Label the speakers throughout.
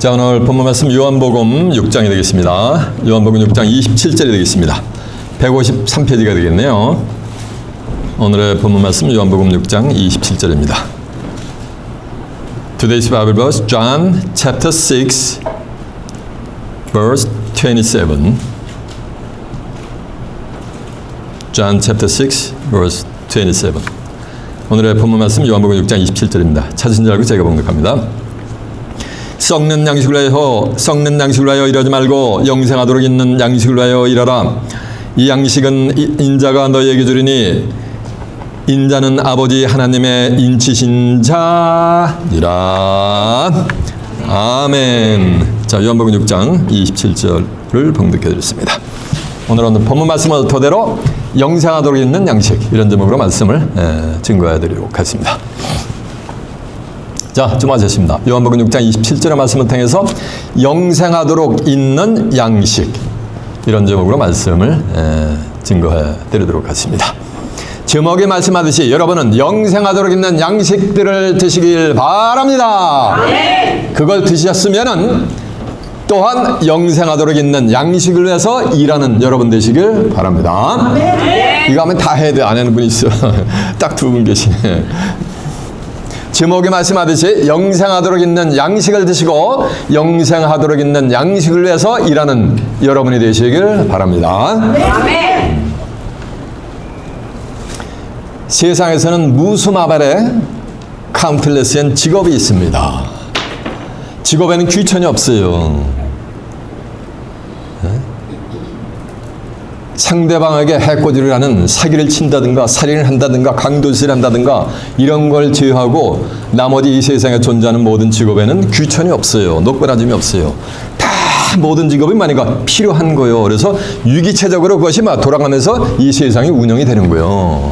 Speaker 1: 자, 오늘 본문 말씀 요한복음 6장이 되겠습니다. 요한복음 6장 27절이 되겠습니다. 153페이지가 되겠네요. 오늘의 본문 말씀 요한복음 6장 27절입니다. Today's Bible verse, John chapter 6, verse 27. John chapter 6, verse 27. 오늘의 본문 말씀 요한복음 6장 27절입니다. 찾으신 줄 알고 제가 봉독합니다. 썩는 양식을 하여 일하지 말고 영생하도록 있는 양식을 하여 일하라. 이 양식은 인자가 너희에게 주리니 인자는 아버지 하나님의 인치신 자니라. 아멘. 자, 요한복음 6장 27절을 봉독해드렸습니다. 오늘은 본문 말씀을 토대로 영생하도록 있는 양식, 이런 제목으로 말씀을 증거해드리도록 하겠습니다. 자, 주목하셨습니다. 요한복음 6장 27절의 말씀을 통해서 영생하도록 있는 양식, 이런 제목으로 말씀을 증거해드리도록 하겠습니다. 제목에 말씀하듯이 여러분은 영생하도록 있는 양식들을 드시길 바랍니다. 그걸 드셨으면은 또한 영생하도록 있는 양식을 위해서 일하는 여러분 되시길 바랍니다. 이거 하면 다 해야 돼. 안 하는 분이 있어. 딱 두 분 계시네. 제목에 말씀하듯이 영생하도록 있는 양식을 드시고 영생하도록 있는 양식을 위해서 일하는 여러분이 되시길 바랍니다. 세상에서는 무수마발의 카운틀레스한 직업이 있습니다. 직업에는 귀천이 없어요. 상대방에게 해코지를 하는, 사기를 친다든가 살인을 한다든가 강도질을 한다든가 이런 걸 제외하고 나머지 이 세상에 존재하는 모든 직업에는 귀천이 없어요. 노끄러짐이 없어요. 다 모든 직업이 많으니까 필요한 거예요. 그래서 유기체적으로 그것이 막 돌아가면서 이 세상이 운영이 되는 거예요.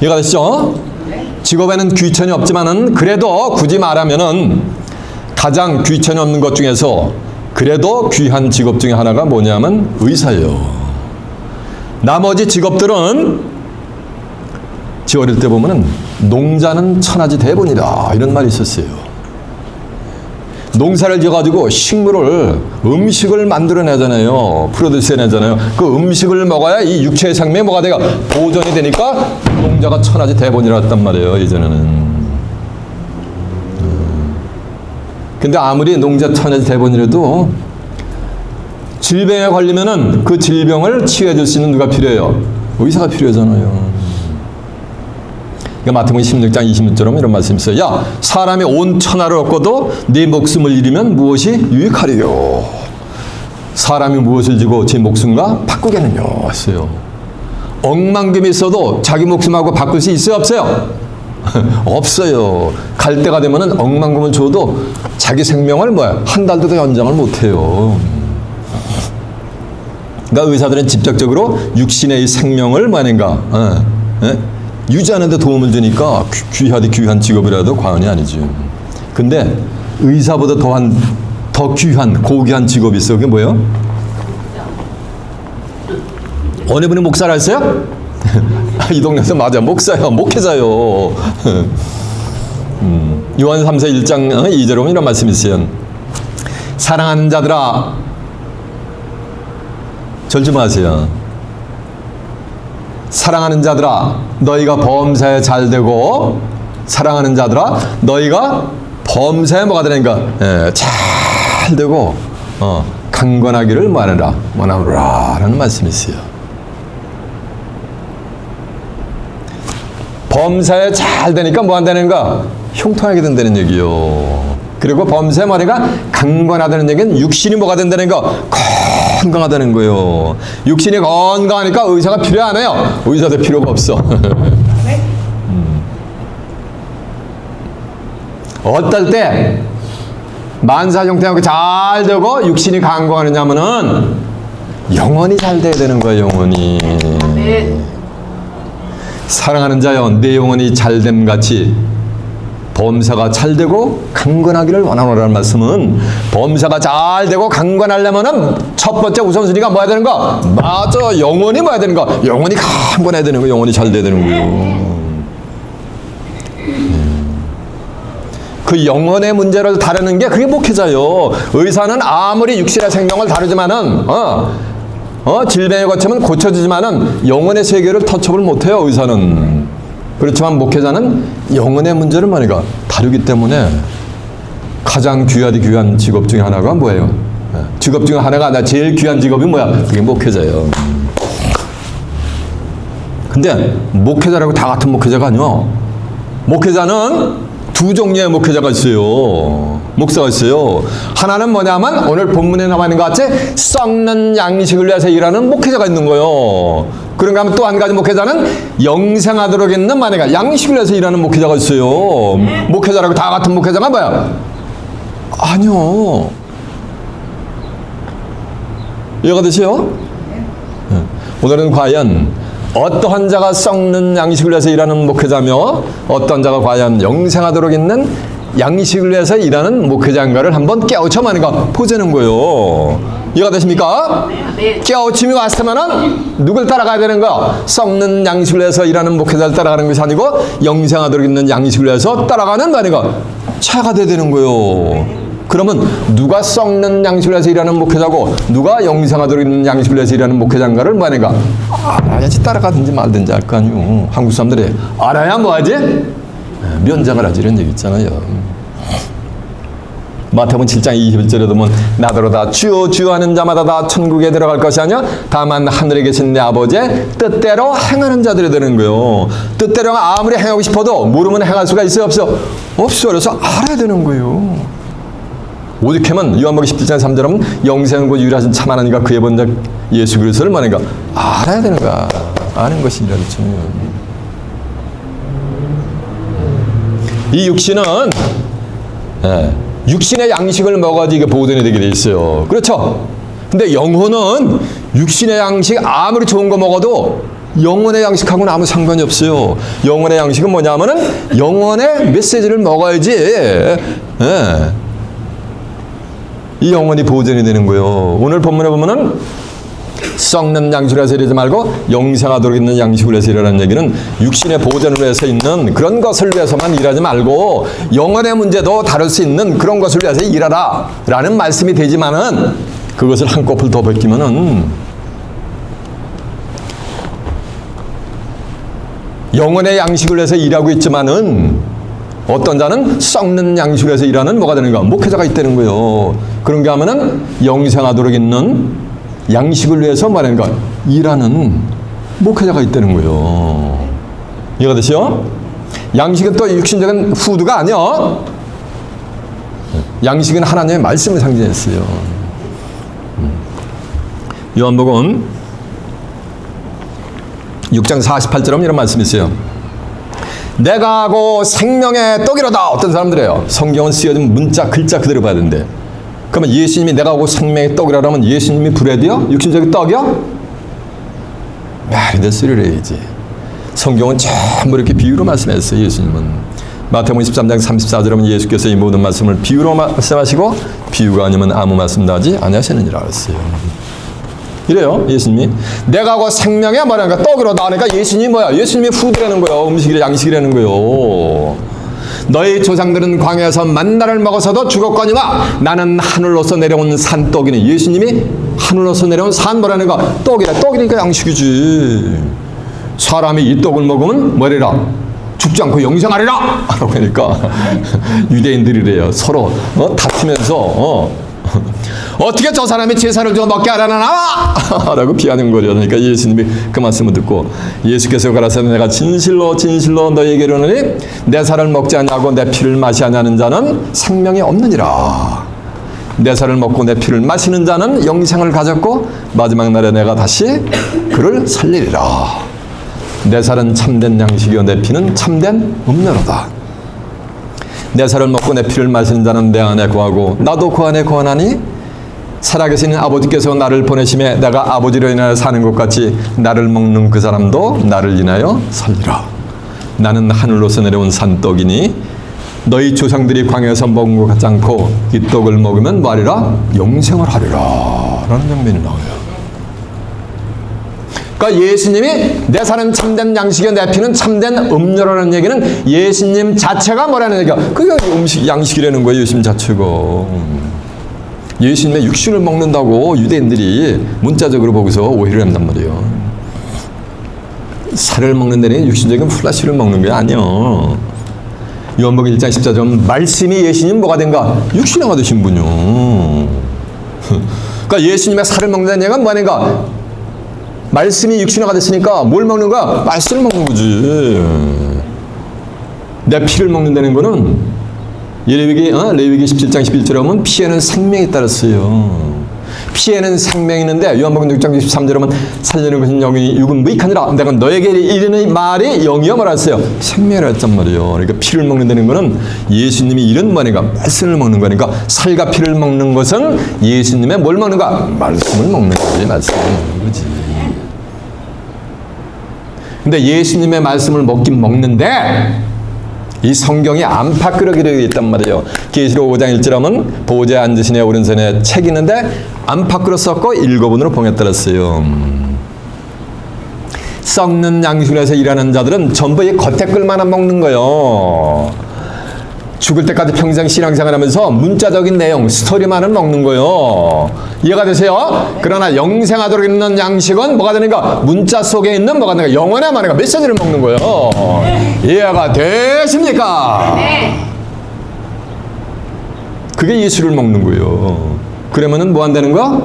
Speaker 1: 이해가 되시죠? 직업에는 귀천이 없지만은 그래도 굳이 말하면은 가장 귀천이 없는 것 중에서 그래도 귀한 직업 중에 하나가 뭐냐면 의사예요. 나머지 직업들은 지 어릴 때 보면은 농자는 천하지 대본이다, 이런 말이 있었어요. 농사를 지어가지고 음식을 만들어내잖아요. 프로듀스해내잖아요. 그 음식을 먹어야 이 육체의 생명이 뭐가 돼가 보존이 되니까 농자가 천하지 대본이라 했단 말이에요, 예전에는. 근데 아무리 농자 천하지 대본이라도 질병에 걸리면은 그 질병을 치유해 줄 수 있는 누가 필요해요? 의사가 필요하잖아요. 그러니까 마태복음 16장 26절에 이런 말씀이 있어요. 야, 사람이 온 천하를 얻고도 네 목숨을 잃으면 무엇이 유익하리요? 사람이 무엇을 지고 제 목숨과 바꾸겠느냐 했어요. 억만금이 있어도 자기 목숨하고 바꿀 수 있어요, 없어요? 없어요. 갈 때가 되면은 억만금을 줘도 자기 생명을 한 달도 더 연장을 못해요. 그러니까 의사들은 직접적으로 육신의 생명을 유지하는 데 도움을 주니까 귀한 직업이라도 과언이 아니죠. 근데 의사보다 더 귀한 고귀한 직업이 있어요. 그게 뭐예요? 어느 분이 목사를 했어요? 이 동네에서 맞아, 목사요, 목회자요. 요한 3서 1장 2절에 보면 이런 말씀이 있어요. 사랑하는 자들아, 절지 마세요. 사랑하는 자들아, 너희가 범사에 잘 되고, 사랑하는 자들아, 너희가 범사에 뭐가 되는가? 잘 되고, 강건하기를 원하노라 라는 말씀이 있어요. 범사에 잘 되니까 뭐 한다는가? 형통하게 된다는 얘기요. 그리고 범사의 머리가 강건하다는 얘기는 육신이 뭐가 된다는 거? 건강하다는 거예요. 육신이 건강하니까 의사가 필요 안 해요. 의사도 필요가 없어. 어떨 때 만사 형통하고 잘 되고 육신이 강건하느냐면은 영혼이 잘 돼야 되는 거예요. 영혼이. 사랑하는 자여, 내 영혼이 잘됨 같이 범사가 잘 되고 강건하기를 원하노라는 말씀은, 범사가 잘 되고 강건하려면은 첫 번째 우선순위가 뭐야 되는 거? 맞아, 영혼이 뭐야 되는 거? 영혼이 강건해야 되는 거, 영혼이 잘 돼야 되는 거요. 그 영혼의 문제를 다루는 게 그게 목회자요. 의사는 아무리 육신의 생명을 다루지만은 질병에 거치면 고쳐지지만은 영혼의 세계를 터치를 못해요. 의사는. 그렇지만 목회자는 영혼의 문제를 뭐니까 다루기 때문에 가장 귀한 직업 중에 하나가 뭐예요? 직업 중에 하나가 나 제일 귀한 직업이 뭐야? 그게 목회자예요. 근데 목회자라고 다 같은 목회자가 아니요. 목회자는 두 종류의 목회자가 있어요. 목사가 있어요. 하나는 뭐냐면 오늘 본문에 나와 있는 것 같이 썩는 양식을 위해서 일하는 목회자가 있는 거예요. 그런가 하면 또 한 가지 목회자는 영생하도록 있는 만약에 양식을 위해서 일하는 목회자가 있어요. 목회자라고 다 같은 목회자가 뭐야? 아니요. 이해가 되세요? 오늘은 과연 어떠한 자가 썩는 양식을 위해서 일하는 목회자며 어떤 자가 과연 영생하도록 있는 양식을 위해서 일하는 목회자인가를 한번 깨우쳐만이가 보자는 거예요. 이해가 되십니까?
Speaker 2: 네.
Speaker 1: 깨우침이 왔으면은 누굴 따라가야 되는 거야? 썩는 양식을 위해서 일하는 목회자를 따라가는 것이 아니고 영생하도록 있는 양식을 위해서 따라가는 말이가 차가 돼야 되는 거예요. 그러면 누가 썩는 양식을 위해서 일하는 목회자고 누가 영생하도록 있는 양식을 위해서 일하는 목회자인가를 뭐하는가? 알아야지 따라가든지 말든지 할 거 아니요. 한국 사람들이 알아야 뭐하지? 면장을 하지 이런 얘기 있잖아요. 마태복음 7장 21절에 보면 나더러 다 주여 주여 하는 자마다 다 천국에 들어갈 것이 아니야 다만 하늘에 계신 내 아버지의 뜻대로 행하는 자들이 되는 거예요. 뜻대로 아무리 행하고 싶어도 모르면 행할 수가 있어요? 없어? 없어. 그래서 알아야 되는 거예요. 오죽하면 요한복음 17장 3절에 보면 영생과 유일하신 참 하나님과 그의 본자 예수 그리스도를 말하는가 알아야 되는 거야. 아는 것이 이라죠. 이 육신은 육신의 양식을 먹어야지 이게 보존이 되게 돼 있어요. 그렇죠? 근데 영혼은 육신의 양식 아무리 좋은 거 먹어도 영혼의 양식하고는 아무 상관이 없어요. 영혼의 양식은 뭐냐면은 영혼의 메시지를 먹어야지 이 영혼이 보존이 되는 거예요. 오늘 본문에 보면은 썩는 양식을 해서 이러지 말고 영생하도록 있는 양식을 해서 일하는 얘기는 육신의 보존을 위해서 있는 그런 것을 위해서만 일하지 말고 영혼의 문제도 다룰 수 있는 그런 것을 위해서 일하라 라는 말씀이 되지만은 그것을 한꺼풀 더 벗기면은 영혼의 양식을 위해서 일하고 있지만은 어떤 자는 썩는 양식을 해서 일하는 뭐가 되는가? 목회자가 있다는 거예요. 그런가 하면은 영생하도록 있는 양식을 위해서 말하는가? 일하는 목회자가 있다는 거예요. 이해가 되시죠? 양식은 또 육신적인 푸드가 아니야. 양식은 하나님의 말씀을 상징했어요. 요한복음 6장 48절에 이런 말씀이 있어요. 내가 하고 생명의 떡이로다. 어떤 사람들이에요. 성경은 쓰여진 문자 글자 그대로 봐야 되는데 그러면 예수님이 내가 하고 생명의 떡이라고 하면 예수님이 브레드요? 육신적인 떡이요? 말이 돼 소리를 해야지. 성경은 전부 이렇게 비유로 말씀했어요. 예수님은 마태복음 23장 34절에 보면 예수께서 이 모든 말씀을 비유로 말씀하시고 비유가 아니면 아무 말씀도 하지 아니하시느니라 그랬어요. 이래요. 예수님이 내가 하고 생명의 뭐라니까 떡으로 나오니까 예수님이 뭐야? 예수님이 푸드라는 거예요. 음식이라 양식이라는 거예요. 너희 조상들은 광야에서 만나를 먹어서도 죽었거니와 나는 하늘로서 내려온 산떡이니 예수님이 하늘로서 내려온 산 뭐라는 거 떡이라 떡이니까 양식이지. 사람이 이 떡을 먹으면 뭐래라? 죽지 않고 영생하리라 라고 하니까 유대인들이래요. 서로 다투면서 어떻게 저 사람이 제사를 좀 먹게 하라나 라고 비하는 거죠. 그러니까 예수님이 그 말씀을 듣고 예수께서 가라사대 내가 진실로 진실로 너희에게 이르노니 내 살을 먹지 않냐고 내 피를 마시 않냐는 자는 생명이 없느니라. 내 살을 먹고 내 피를 마시는 자는 영생을 가졌고 마지막 날에 내가 다시 그를 살리리라. 내 살은 참된 양식이요 내 피는 참된 음료로다. 내 살을 먹고 내 피를 마시는 자는 내 안에 거하고 나도 그 안에 거하나니 살아계신 아버지께서 나를 보내심에 내가 아버지로 인하여 사는 것 같이 나를 먹는 그 사람도 나를 인하여 살리라. 나는 하늘로서 내려온 산떡이니 너희 조상들이 광야에서 먹은 것 같지 않고 이 떡을 먹으면 말이라 영생을 하리라 라는 장면이 나와요. 그러니까 예수님이 내 살은 참된 양식이요 내 피는 참된 음료라는 얘기는 예수님 자체가 뭐라는 얘기야. 그게 음식 양식이라는 거예요. 예수님 자체가. 예수님의 육신을 먹는다고 유대인들이 문자적으로 보고서 오해를 한단 말이에요. 살을 먹는 데는 육신적인 플라시를 먹는 게 아니요. 요한복음 1장 14절 말씀이 예수님 뭐가 된가? 육신화가 되신 분이요. 그러니까 예수님의 살을 먹는 얘가 뭐하는가? 말씀이 육신화가 됐으니까 뭘 먹는 거야? 말씀을 먹는 거지. 내 피를 먹는다는 거는 레위기 17장 11절에 보면 피에는 생명이 따랐어요. 피에는 생명이 있는데 요한복음 6장 23절에 보면 살려는 것은 영이 육은 무익하니라. 내가 너에게 이르는 말이 영이여 뭐라 했어요? 생명이라 했단 말이에요. 그러니까 피를 먹는다는 거는 예수님이 이런 말인가? 말씀을 먹는 거니까 살과 피를 먹는 것은 예수님의 뭘 먹는가? 말씀을 먹는 거지. 말씀을 먹는 거지. 근데 예수님의 말씀을 먹긴 먹는데 이 성경이 안팎으로 되어 있단 말이에요. 계시록 5장 1절 하면 보좌에 앉으신 이의 오른손에 책이 있는데 안팎으로 썩고 일곱으로 봉했더랬어요. 썩는 양식을 해서 일하는 자들은 전부 이 겉에 끌만 먹는 거예요. 죽을 때까지 평생 신앙생활하면서 문자적인 내용, 스토리만을 먹는 거예요. 이해가 되세요? 그러나 영생하도록 있는 양식은 뭐가 되는가? 문자 속에 있는 뭐가 되는가? 영원의 말인가? 메시지를 먹는 거예요. 이해가 되십니까? 그게 예수를 먹는 거예요. 그러면은 뭐 한다는 거야?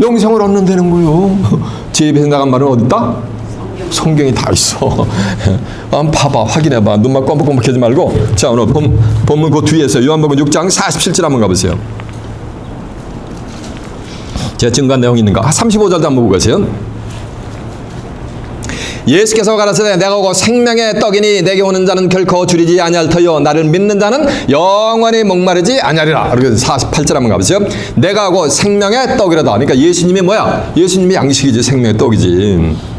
Speaker 1: 영생을 얻는다는 거예요. 제 입에서 나간 말은 어디 있다? 성경이 다 있어. 한번 봐봐, 확인해봐. 눈만 껌뻑껌뻑하지 말고. 자, 오늘 본문 그 뒤에 있어요. 요한복음 6장 47절 한번 가보세요. 제가 증거한 내용이 있는가? 35절도 한번 보고 가세요. 예수께서 가라사대 내가 오고 생명의 떡이니 내게 오는 자는 결코 줄이지 아니할 터요 나를 믿는 자는 영원히 목마르지 아니하리라. 그리고 48절 한번 가보세요. 내가 오고 생명의 떡이라다. 그러니까 예수님이 뭐야? 예수님이 양식이지, 생명의 떡이지.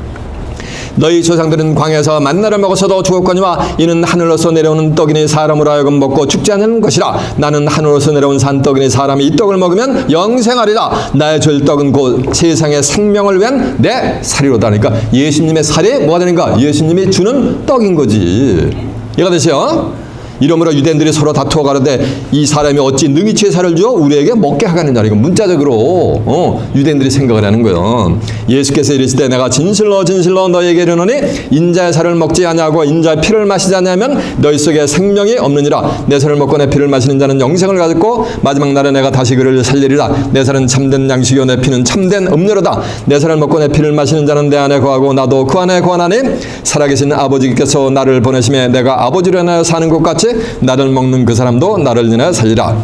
Speaker 1: 너희 조상들은 광야에서 만나를 먹어서도 죽었거니와 이는 하늘로서 내려오는 떡이니 사람으로 하여금 먹고 죽지 않는 것이라. 나는 하늘로서 내려온 산떡이니 사람이 이 떡을 먹으면 영생하리라. 나의 줄 떡은 곧 세상의 생명을 위한 내 살이로다. 그러니까 예수님의 살이 뭐가 되는가? 예수님이 주는 떡인 거지. 이해가 되세요? 이러므로 유대인들이 서로 다투어 가로되 이 사람이 어찌 능히 제사를 주어 우리에게 먹게 하겠느냐. 이거 문자적으로 유대인들이 생각을 하는 거예요. 예수께서 이르시되 내가 진실로 진실로 너희에게 이르노니 인자의 살을 먹지 아니하고 인자의 피를 마시지 아니하면 너희 속에 생명이 없느니라. 내 살을 먹고 내 피를 마시는 자는 영생을 가졌고 마지막 날에 내가 다시 그를 살리리라. 내 살은 참된 양식이요 내 피는 참된 음료로다. 내 살을 먹고 내 피를 마시는 자는 내 안에 거하고 나도 그 안에 거하나니 살아계신 아버지께서 나를 보내심에 내가 아버지를 인하여 사는 것 같이 나를 먹는 그 사람도 나를 인하여 살리라.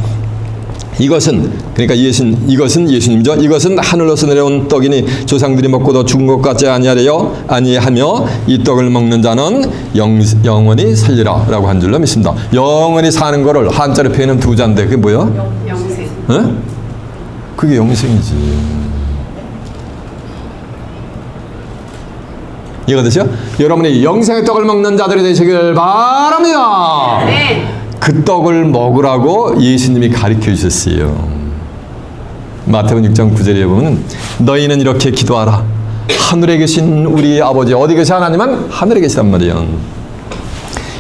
Speaker 1: 이것은 그러니까 이것은 예수님이죠. 이것은 하늘로서 내려온 떡이니 조상들이 먹고도 죽은 것 같지 아니하며 이 떡을 먹는 자는 영원히 살리라 라고 한 줄로 믿습니다. 영원히 사는 거를 한자로 표현하면 두 자인데 그게 뭐야?
Speaker 2: 영생.
Speaker 1: 에? 그게 영생이지. 이해가 되죠? 여러분이 영생의 떡을 먹는 자들이 되시길 바랍니다.
Speaker 2: 네.
Speaker 1: 그 떡을 먹으라고 예수님이 가르쳐 주셨어요. 마태복음 6장 9절에 보면 너희는 이렇게 기도하라. 하늘에 계신 우리 아버지. 어디 계신 하나님은 하늘에 계시단 말이에요.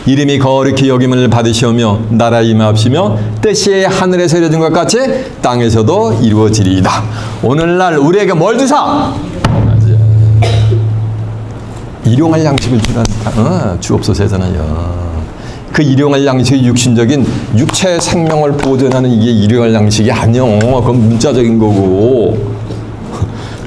Speaker 1: 이름이 거룩히 여김을 받으시오며 나라 임하옵시며 뜻이 하늘에서 이루어진 것 같이 땅에서도 이루어지리이다. 오늘날 우리에게 뭘 주사? 일용할 양식을 주옵소서 하잖아요. 그 일용할 양식이 육신적인 육체 생명을 보존하는 이게 일용할 양식이 아니요. 그건 문자적인 거고.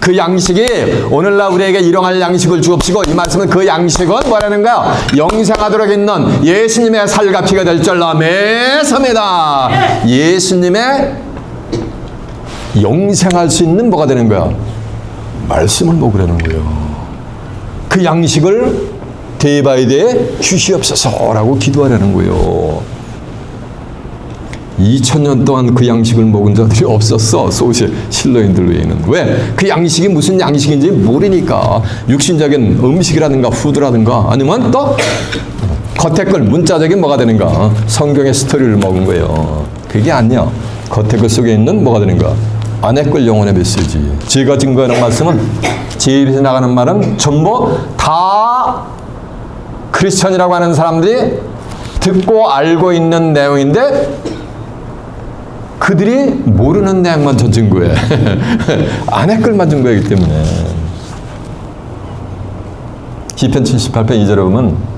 Speaker 1: 그 양식이 오늘날 우리에게 일용할 양식을 주옵시고 이 말씀은 그 양식은 뭐라는 거야? 영생하도록 있는 예수님의 살과 피가 될 줄로 믿습니다. 예수님의 영생할 수 있는 뭐가 되는 거야? 말씀을 먹으라는 거예요. 그 양식을 데이바이데이 주시옵소서라고 기도하라는 거예요. 2000년 동안 그 양식을 먹은 자들이 없었어. 신로인들 외에는. 왜? 그 양식이 무슨 양식인지 모르니까. 육신적인 음식이라든가 푸드라든가 아니면 또 겉에 걸 문자적인 뭐가 되는가. 성경의 스토리를 먹은 거예요. 그게 아니야. 겉에 것 속에 있는 뭐가 되는가. 안에 걸 영혼의 메시지. 제가 증거하는 말씀은 제 입에서 나가는 말은 전부 다 크리스천이라고 하는 사람들이 듣고 알고 있는 내용인데 그들이 모르는 내용만 젖은 거예요. 안에 끌만 준 거이기 때문에. 시편 78편 2절에 보면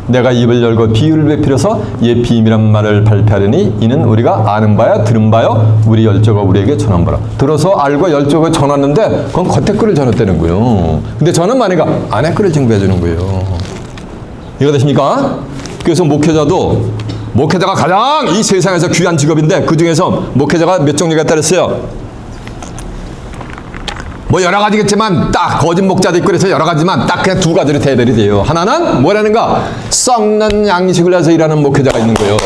Speaker 1: 내가 입을 열고 비유를 베풀어서 옛 비밀한 말을 발표하려니 이는 우리가 아는 바야 들은 바요 우리 열조가 우리에게 전한 바라. 들어서 알고 열조가 전했는데 그건 겉에 글을 전했다는 거예요. 근데 저는 만약에 안에 글을 증거해 주는 거예요. 이해가 되십니까? 그래서 목회자가 가장 이 세상에서 귀한 직업인데 그 중에서 목회자가 몇 종류가 있다 그랬어요. 뭐 여러 가지겠지만 딱 거짓 목자도 있고 그래서 여러 가지만 딱 그냥 두 가지로 대별이 돼요. 하나는 뭐라는가? 썩는 양식을 해서 일하는 목회자가 있는 거예요.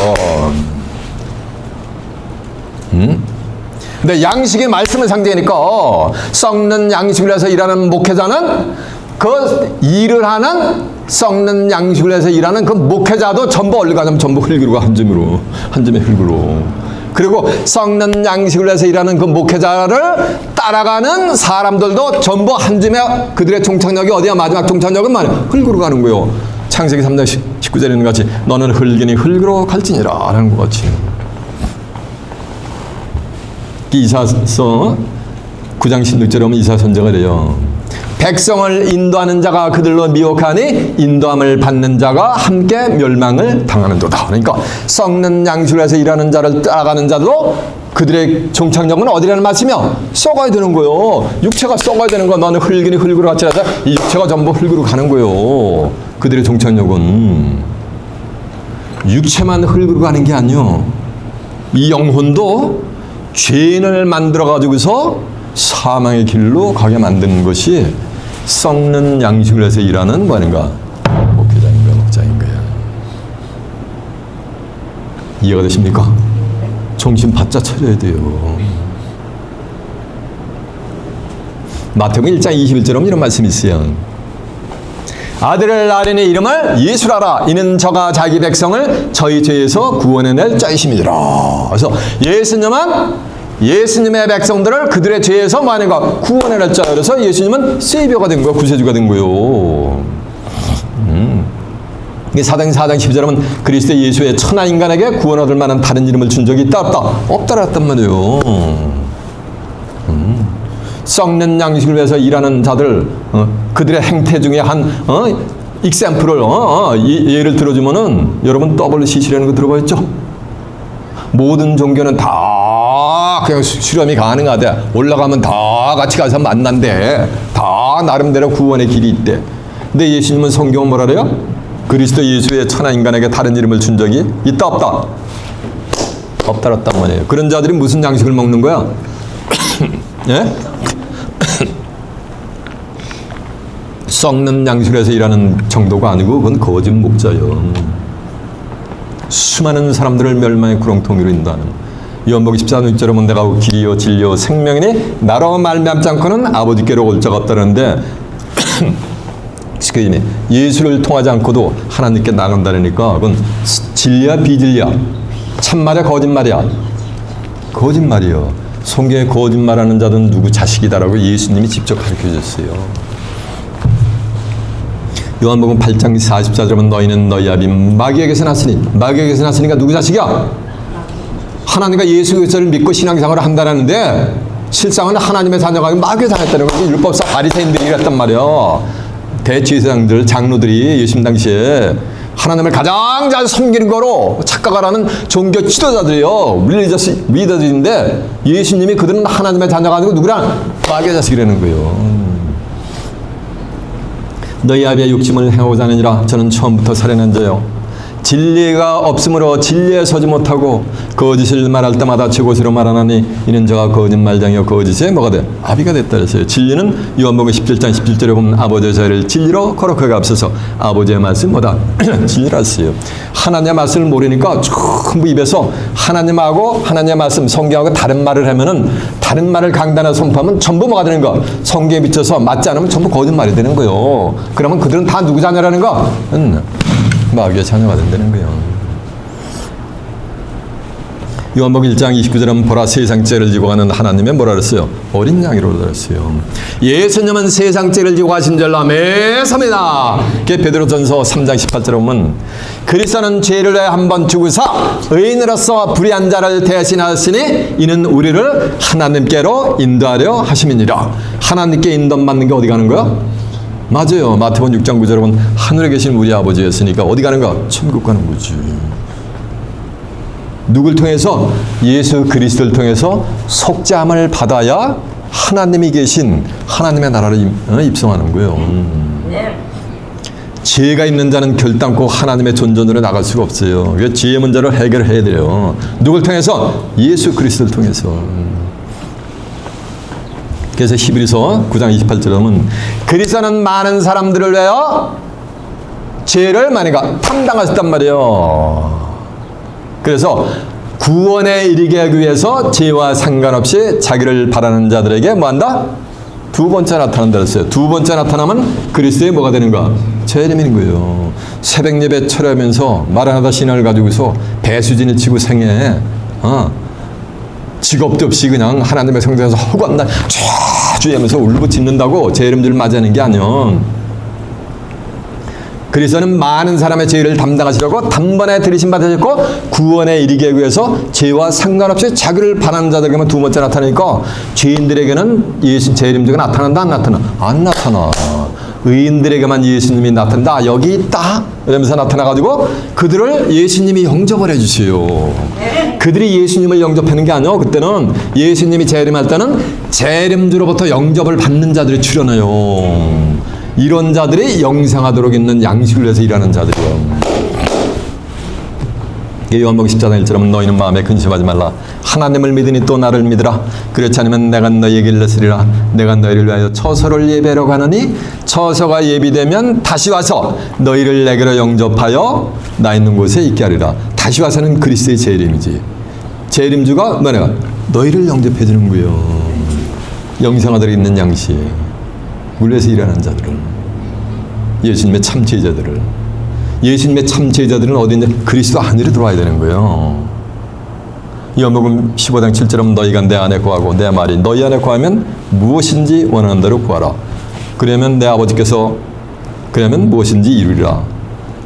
Speaker 1: 근데 양식의 말씀을 상징하니까 썩는 양식을 해서 일하는 목회자는 그 일을 하는 썩는 양식을 해서 일하는 그 목회자도 전부 어디 가면 전부 흙으로 한 점의 흙으로. 그리고 썩는 양식을 해서 일하는 그 목회자를 따라가는 사람들도 전부 한 점에 그들의 종착역이 어디야? 마지막 종착역은 말이야 흙으로 가는 거예요. 창세기 3장 19절에 있는 것 같이 너는 흙이니 흙으로 갈지니라 라는 것 같이. 이사서 9장 16절에 보면 이사 선지자가 이래요. 백성을 인도하는 자가 그들로 미혹하니 인도함을 받는 자가 함께 멸망을 당하는도다. 그러니까 썩는 양식을 해서 일하는 자를 따라가는 자도 그들의 종착역은 어디라는 말씀이요? 썩어야 되는 거예요. 육체가 썩어야 되는 거. 너는 흙이니 흙으로 같이 해서 이 육체가 전부 흙으로 가는 거예요. 그들의 종착역은 육체만 흙으로 가는 게 아니요. 이 영혼도 죄인을 만들어 가지고서 사망의 길로 가게 만드는 것이 썩는 양식을 해서 일하는 뭐 아닌가? 목회자인 거야, 목자인 거야. 이해가 되십니까? 정신 바짝 차려야 돼요. 마태복음 1장 21절에 보면 이런 말씀이 있어요. 아들을 낳으려니 이름을 예수라라. 이는 저가 자기 백성을 저희 죄에서 구원해낼 자이심이니라. 그래서 예수님의 백성들을 그들의 죄에서 만약에 구원해낼 자. 그래서 예수님은 세이비어가 된 거예요. 구세주가 된 거예요. 사도행 4장 12절에 보면 그리스도 예수의 천하 인간에게 구원 얻을 만한 다른 이름을 준 적이 있다 없다? 없다랬단 말이에요. 썩는 양식을 위해서 일하는 자들 그들의 행태 중에 한 익샘플을 예를 들어주면은 여러분 WCC라는 거 들어보셨죠? 모든 종교는 다 그냥 수렴이 가능하대. 올라가면 다 같이 가서 만난대. 다 나름대로 구원의 길이 있대. 근데 예수님은 성경은 뭐라 그래요? 그리스도 예수의 천하 인간에게 다른 이름을 준 적이 있다 없다? 없다랬단 말이에요. 그런 자들이 무슨 양식을 먹는 거야? 예? 썩는 양식을 해서 일하는 정도가 아니고 그건 거짓 목자요. 수많은 사람들을 멸망의 구렁텅이로 인도하는 요한복음 14장 6절에 보면 내가 길이요 진리요 생명이니 나로 말미암지 않고는 아버지께로 올 자가 없다는데 예수를 통하지 않고도 하나님께 나간다니까 그건 진리야 비진리야? 참말이야 거짓말이야? 거짓말이요. 성경에 거짓말하는 자들은 누구 자식이다라고 예수님이 직접 가르쳐 주셨어요. 요한복음 8장 44절에 보면 너희는 너희 아비 마귀에게서 났으니까 누구 자식이야? 하나님과 예수 그리스도를 믿고 신앙생활을 한다는데 실상은 하나님의 자녀가 마귀의 자녀였다는 거지. 율법사 바리새인들이 이랬단 말이야. 대제사장들 장로들이 예수님 당시에 하나님을 가장 잘 섬기는 거로 착각하라는 종교 지도자들이요. 릴리저스 리더들인데 예수님이 그들은 하나님의 자녀가 아니고 누구랑? 마귀의 자식이라는 거예요. 너희 아비의 욕심을 행하고자 하느니라. 저는 처음부터 살인한 자요. 진리가 없으므로 진리에 서지 못하고 거짓을 말할 때마다 제 것으로 말하나니 이는 저가 거짓말장이요 거짓에 뭐가 돼? 아비가 됐다 그랬어요. 진리는 요한복음 17장 17절에 보면 아버지의 저희를 진리로 거룩하게 앞서서 아버지의 말씀 뭐다? 진리라 했어요. 하나님의 말씀을 모르니까 전부 입에서 하나님하고 하나님의 말씀 성경하고 다른 말을 하면은 다른 말을 강단에 선포하면 전부 뭐가 되는 거? 성경에 비춰서 맞지 않으면 전부 거짓말이 되는 거예요. 그러면 그들은 다 누구 자녀라는 거? 마귀의 자녀가 된다는 거예요. 요한복음 1장 29절은 보라 세상 죄를 지고 가는 하나님의 뭐라 그랬어요? 어린 양이라고 그랬어요. 예수님은 세상 죄를 지고 가신 줄로 매섭니다. 베드로전서 3장 18절에 보면 그리스도는 죄를 위해 한 번 죽으사 의인으로서 불의한 자를 대신하였으니 이는 우리를 하나님께로 인도하려 하심이니라. 하나님께 인도받는 게 어디 가는 거야? 맞아요. 마태복음 6장 9절에 보면 하늘에 계신 우리 아버지였으니까 어디 가는 거야? 천국 가는 거지. 누굴 통해서? 예수 그리스도를 통해서 속죄함을 받아야 하나님이 계신 하나님의 나라를 입성하는 거예요. 죄가 있는 자는 결단코 하나님의 존전으로 나갈 수가 없어요. 그래서 죄의 문제를 해결해야 돼요. 누굴 통해서? 예수 그리스도를 통해서. 그래서 히브리서 9장 28절에 보면 그리스도는 많은 사람들을 위하여 죄를 많이가 담당하셨단 말이에요. 그래서 구원에 이르게 하기 위해서 죄와 상관없이 자기를 바라는 자들에게 뭐한다? 두 번째 나타난다 그랬어요. 두 번째 나타나면 그리스도의 뭐가 되는가? 재림인 거예요. 새벽 예배 철회하면서 마라나다 신앙을 가지고서 배수진을 치고 생애 직업도 없이 그냥 하나님의 성전에서 허구한 날 쫙 하면서 울부짖는다고 재림주를 맞이하는 게 아니요. 그리스도는 많은 사람의 죄를 담당하시려고 단번에 들이심 받으셨고 구원에 이르게 하기 위해서 죄와 상관없이 자기를 바라는 자들에게만 두 번째 나타나니까 죄인들에게는 예수 재림주가 나타난다 안 나타나? 안 나타나. 의인들에게만 예수님이 나타난다. 여기 있다. 이러면서 나타나가지고 그들을 예수님이 영접을 해주세요. 그들이 예수님을 영접하는 게 아니요. 그때는 예수님이 재림할 때는 재림주로부터 영접을 받는 자들이 출현해요. 이런 자들이 영생하도록 있는 양식을 위해서 일하는 자들이요. 요한복음 14장 1절에 너희는 마음에 근심하지 말라. 하나님을 믿으니 또 나를 믿으라. 그렇지 않으면 내가 너희에게 일렀으리라. 내가 너희를 위하여 처소를 예배하러 가느니 처소가 예비되면 다시 와서 너희를 내게로 영접하여 나 있는 곳에 있게 하리라. 다시 와서는 그리스도의 재림이지. 재림주가 뭐냐? 너희를 영접해 주는 거예요. 영생하도록 있는 양식. 물에서 일하는 자들을, 예수님의 참제자들을, 예수님의 참제자들은 어디 있냐? 그리스도 안으로 들어와야 되는 거예요. 요한복음 15장 7절은 너희가 내 안에 거하고 내 말이 너희 안에 거하면 무엇인지 원하는 대로 구하라. 그러면 내 아버지께서 그러면 무엇인지 이루리라.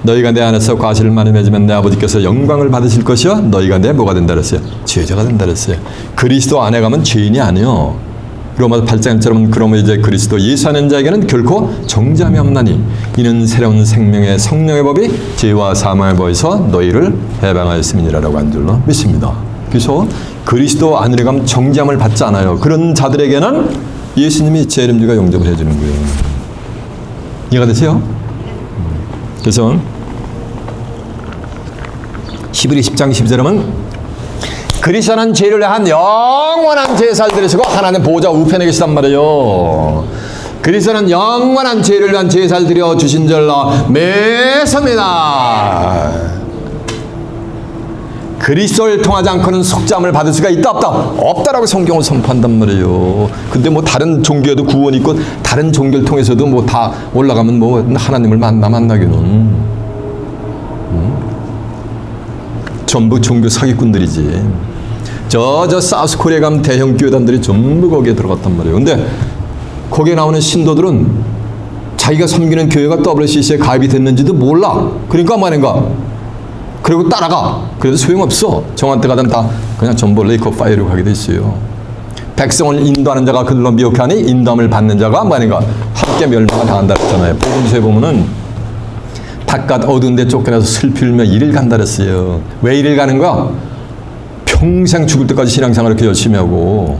Speaker 1: 너희가 내 안에서 과실을 많이 맺으면 내 아버지께서 영광을 받으실 것이요 너희가 내 뭐가 된다 그랬어요? 제자가 된다 그랬어요. 그리스도 안에 가면 죄인이 아니요. 로마서 8장 1절은 그러면 이제 그리스도 예수 하는 자에게는 결코 정죄함이 없나니 이는 새로운 생명의 성령의 법이 죄와 사망의 법에서 너희를 해방하였음이니라라고 한 줄로 믿습니다. 그래서 그리스도 안으로 가면 정죄함을 받지 않아요. 그런 자들에게는 예수님이 재림주가 영접을 해주는 거예요. 이해가 되세요? 그래서 히브리 10장 10절에 보면 그리스도는 죄를 위한 영원한 제사를 드리시고 하나님 보호자 우편에 계시단 말이에요. 그리스도는 영원한 죄를 위한 제사를 드려 주신 줄로 매섭니다. 그리스도를 통하지 않고는 속죄함을 받을 수가 있다 없다? 없다라고 성경을 선포한단 말이에요. 근데 뭐 다른 종교에도 구원이 있고 다른 종교를 통해서도 뭐 다 올라가면 뭐 하나님을 만나기는 전부 종교 사기꾼들이지. 저 사우스코리아 가면 대형 교회단들이 전부 거기에 들어갔단 말이에요. 근데 거기에 나오는 신도들은 자기가 섬기는 교회가 WCC에 가입이 됐는지도 몰라. 그러니까 말인가? 그리고 따라가. 그래도 소용없어. 정한테 가면 다 그냥 전부 레이크 오브 파이어로 가게 돼 있어요. 백성을 인도하는 자가 그들로 미혹하니 인도함을 받는 자가 말인가? 함께 멸망을 당한다 그랬잖아요. 복음서에 보면은 바깥 어두운 데 쫓겨나서 슬피 울며 이를 간다 그랬어요. 왜 이를 가는 거야? 평생 죽을 때까지 신앙생활을 이렇게 열심히 하고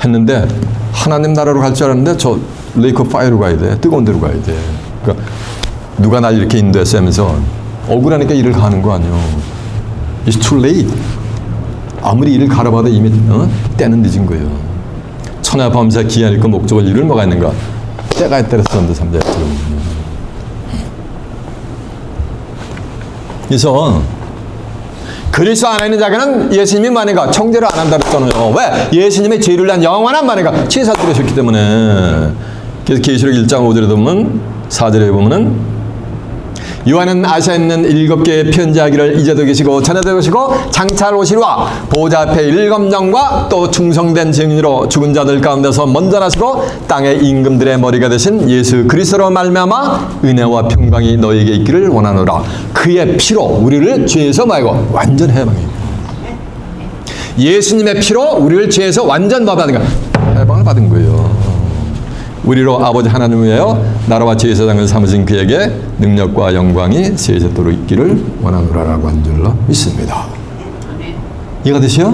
Speaker 1: 했는데 하나님 나라로 갈 줄 알았는데 저 레이크 오브 파이어로 가야 돼. 뜨거운 데로 가야 돼. 그러니까 누가 날 이렇게 인도했어 하면서 억울하니까 이를 가는 거 아니에요. It's too late. 아무리 이를 가려봐도 이미 때는 늦은 거예요. 천하 범사 기한일 그 목적을 이룰 뭐가 있는가? 때가 때렸었는데 삼자의 그래서 그리스도 안에 있는 자에게는 예수님이 만약에 청제를 안 한다 그랬잖아요. 왜? 예수님의 죄를 위한 영원한 만약에 제사를 드리셨기 때문에. 그래서 계시록 1장 5절에 보면 4절에 보면은 요한은 아시아에 있는 7개의 편지하기를 이제도 계시고 전에도 계시고 장차할 오시리와 보좌 앞에 일검정과 또 충성된 증인으로 죽은 자들 가운데서 먼저 나시고 땅의 임금들의 머리가 되신 예수 그리스도로 말미암아 은혜와 평강이 너에게 있기를 원하노라. 그의 피로 우리를 죄에서 말고 완전 해방입니다. 예수님의 피로 우리를 죄에서 완전 해방을 받은 거예요. 우리로 아버지 하나님을 위하여 나라와 제사장을 삼으신 그에게 능력과 영광이 세세토록 있기를 원하노라라고 한 줄로 믿습니다. 이해가 되시요?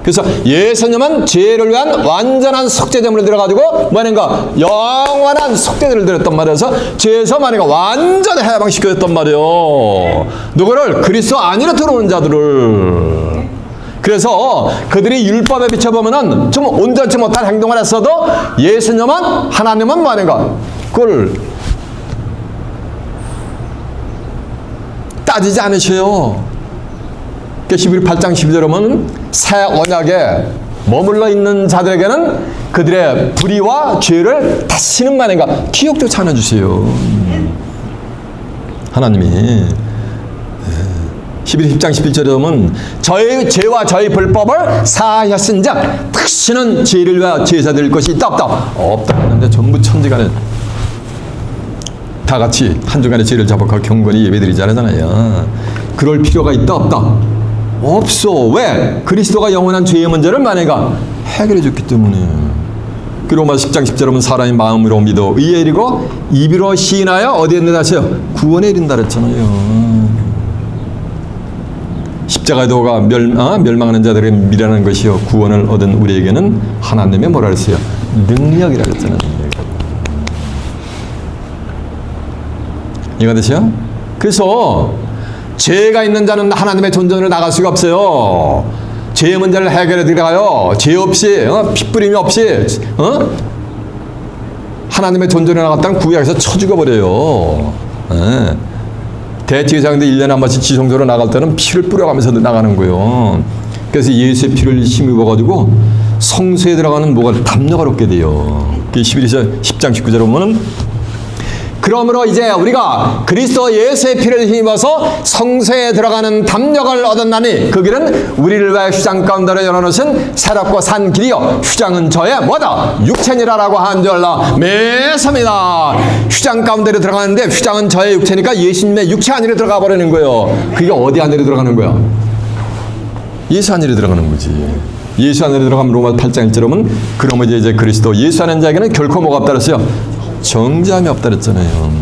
Speaker 1: 그래서 예수님은 죄를 위한 완전한 속죄제물을 들어가지고 뭐하는가? 영원한 속죄제를 드렸단 말이어서 죄에서 말이가 완전 해방시켰단 말이에요. 누구를? 그리스도 안으로 들어오는 자들을. 그래서 그들이 율법에 비춰보면은 좀 온전치 못한 행동을 했어도 예수님은 하나님은 뭐하는가? 그걸 따지지 않으셔요. 히브리 8장 12절에 보면 새 언약에 머물러 있는 자들에게는 그들의 불의와 죄를 다시는 뭐하는가? 기억도 않아주세요. 하나님이 히브리 10장 11절에 보면 저희 죄와 저희 불법을 사하였은즉 다시는 죄를 위하여 제사 드릴 것이 있다 없다? 없다 했는데 전부 천지간에 다 같이 한 주간의 죄를 자복하고 경건히 예배드리지 않잖아요. 그럴 필요가 있다 없다? 없어. 왜? 그리스도가 영원한 죄의 문제를 만해가 해결해 줬기 때문에. 로마 10장 10절에 보면 사람이 마음으로 믿어 의에 이르고 입으로 시인하여 어디에 이른다 하세요? 구원에 이른다 그랬잖아요. 십자가의 도가 멸망하는 자들에게 미련한 것이요 구원을 얻은 우리에게는 하나님의 뭐라 그랬어요? 능력이라 그랬잖아요. 이해가 되세요? 그래서 죄가 있는 자는 하나님의 존전으로 나갈 수가 없어요. 죄의 문제를 해결해 들어가요. 죄 없이 핏부림이 없이 하나님의 존전으로 나갔다는 구약에서 쳐 죽어버려요. 대제사장들 1년에 한 번씩 지성소로 나갈 때는 피를 뿌려가면서 나가는 거예요. 그래서 예수의 피를 힘입어가지고 성소에 들어가는 뭐가 담력을 얻게 돼요. 11장 10장 19절에 보면은 그러므로 이제 우리가 그리스도 예수의 피를 힘입어서 성소에 들어가는 담력을 얻었나니 그 길은 우리를 위하여 휘장 가운데로 열어놓으신 새롭고 산 길이요 휘장은 저의 뭐다? 육체니라라고 한 줄로 믿습니다. 휘장 가운데로 들어가는데 휘장은 저의 육체니까 예수님의 육체 안으로 들어가 버리는 거예요. 그게 어디 안으로 들어가는 거야? 예수 안으로 들어가는 거지. 예수 안으로 들어가면 로마 8장 1절에 보면 그러면 이제 그리스도 예수 안에 자에게는 결코 뭐가 없다 그랬어요? 정죄함이 없다 그랬잖아요.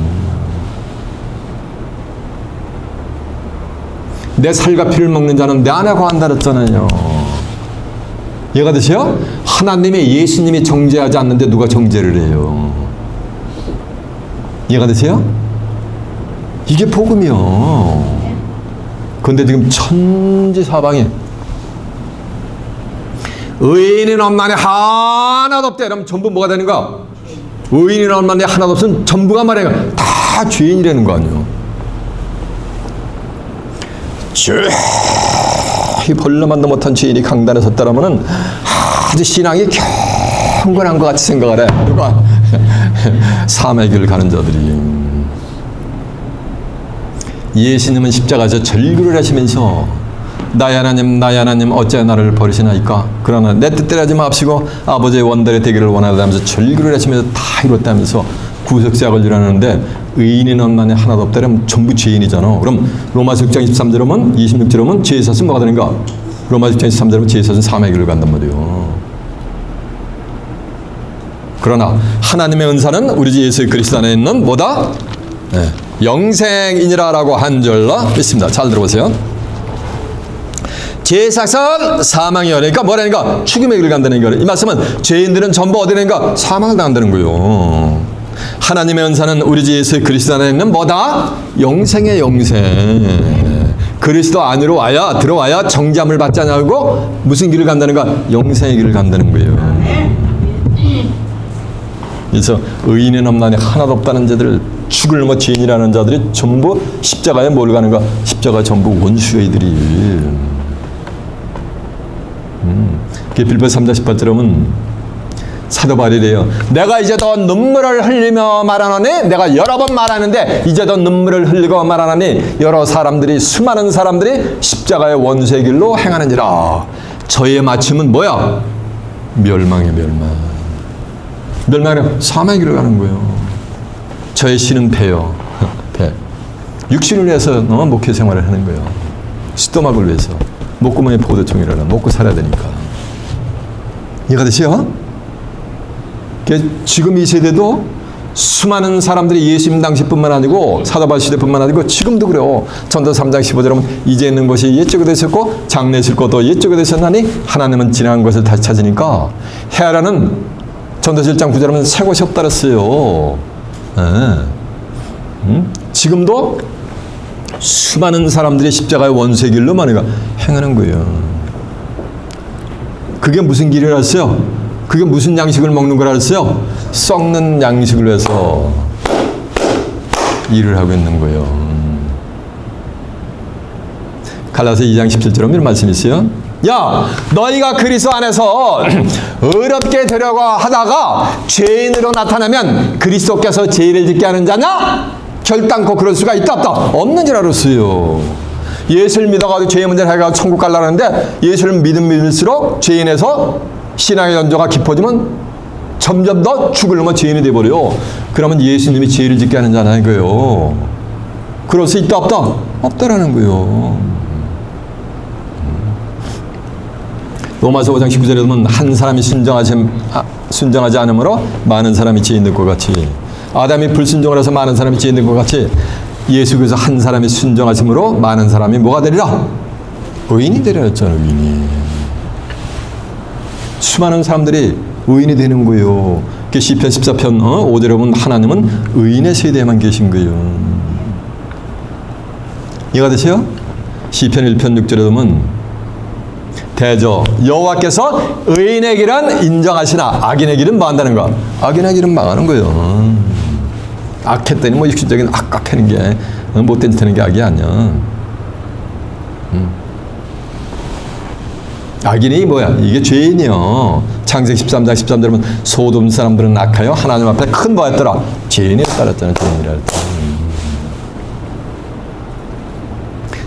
Speaker 1: 내 살과 피를 먹는 자는 내 안에 거한다 그랬잖아요. 이해가 되세요? 하나님이 예수님이 정죄하지 않는데 누가 정죄를 해요? 이해가 되세요? 이게 복음이요. 그런데 지금 천지사방에 의인은 없나니 하나도 없대. 그럼 전부 뭐가 되는 거야? 의인이 없나니 하나도 없으면 전부가 말이야 다 죄인이라는 거 아니에요. 이 벌레만도 못한 죄인이 강단에 섰다라면은 아주 신앙이 경건한 것 같이 생각을 해. 누가 삶의 길 가는 자들이. 예수님은 십자가에서 절규를 하시면서 나의 하나님 어찌 나를 버리시나이까. 그러나 내 뜻대로 하지 마시고 아버지의 원대로 되기를 원하다면서 절규를 하시면서 다 이뤘다면서 구속사역을 일어나는데 의인은 없나니 하나도 없다 그러면 전부 죄인이잖아. 그럼 로마서 6장 23절에 보면 26절에 보면 죄의 삿은 뭐가 되는가? 로마서 6장 23절에 보면 죄의 삿은 사망의 길을 간단 말이에요. 그러나 하나님의 은사는 우리 주 예수 그리스도 안에 있는 뭐다? 영생이니라라고 한 줄로 믿습니다. 잘 들어보세요. 죄의 삭은 사망이요. 그러니까 뭐라니까? 죽음의 길을 간다는 거예요. 이 말씀은 죄인들은 전부 어디는가? 사망을 당한다는 거예요. 하나님의 은사는 우리 주 예수 그리스도 안에 있는 뭐다? 영생의 영생. 그리스도 안으로 와야 들어와야 정죄함을 받지 않고 무슨 길을 간다는가? 영생의 길을 간다는 거예요. 그래서 의인은 없나니 하나도 없다는 자들, 죽을 넘어 죄인이라는 자들이 전부 십자가에 뭘 가는가? 십자가 전부 원수의들이. 빌보 3장 18절에 보면 사도 바울이래요. 내가 이제 더 눈물을 흘리며 말하노니, 내가 여러 번 말하는데 이제 더 눈물을 흘리고 말하노니 여러 사람들이, 수많은 사람들이 십자가의 원수의 길로 행하느니라. 저의 마침은 뭐야? 멸망의 멸망. 멸망은 사망의 길로 가는 거예요. 저의 신은 배요. 배. 육신을 위해서 목회 생활을 하는 거예요. 스토막을 위해서. 목구멍에 포도청이라나 먹고 살아야 되니까. 이해가 되시요? 지금 이 세대도 수많은 사람들이 예수님 당시뿐만 아니고 사도바울 시대뿐만 아니고 지금도 그래요. 전도서 3장 15절에 보면 이제 있는 것이 옛적에 되셨고 장래실 것도 옛적에 되셨나니 하나님은 지나간 것을 다시 찾으니까 헤아라는 전도서 1장 9절에 보면 새 것이 없다 그랬어요. 지금도 수많은 사람들이 십자가의 원수의 길로 만이가 행하는 거예요. 그게 무슨 길이라 했어요? 그게 무슨 양식을 먹는 거라 했어요? 썩는 양식을 해서 일을 하고 있는 거예요. 갈라디아서 2장 17절에 이런 말씀이 있어요. 야, 너희가 그리스도 안에서 어렵게 되려고 하다가 죄인으로 나타나면 그리스도께서 죄를 짓게 하는 자냐? 결단코 그럴 수가 있다 없다? 없는 줄 알았어요. 예수를 믿어가지고 죄의 문제를 해가지고 천국 가려는데 예수를 믿을수록 죄인에서 신앙의 연조가 깊어지면 점점 더 죽을 놈은 죄인이 돼버려요. 그러면 예수님이 죄를 짓게 하는 자는 거예요. 그럴 수 있다 없다? 없다라는 거예요. 로마서 5장 19절에 보면 한 사람이 순종하지 않으므로 많은 사람이 죄인 될 것 같이, 아담이 불순종을 해서 많은 사람이 죄인 될 것 같이 예수께서 한 사람이 순종하심으로 많은 사람이 뭐가 되리라? 의인이 되리라 했잖아요. 의인이. 수많은 사람들이 의인이 되는 거예요. 시편 14편 5절에 보면 하나님은 의인의 세대에만 계신 거예요. 이해가 되세요? 시편 1편 6절에 보면 대저 여호와께서 의인의 길은 인정하시나 악인의 길은 뭐 한다는 거? 악인의 길은 망하는 거예요. 악했더니 뭐 육신적인 악하는 게 못된 짓 하는 게 악이 아니야. 악인이 뭐야? 이게 죄인이요. 창세기 13장 13절에 보면 소돔 사람들은 악하여 하나님 앞에 큰 뭐였더라? 죄인이 따랐잖아요. 죄인이라 했더라.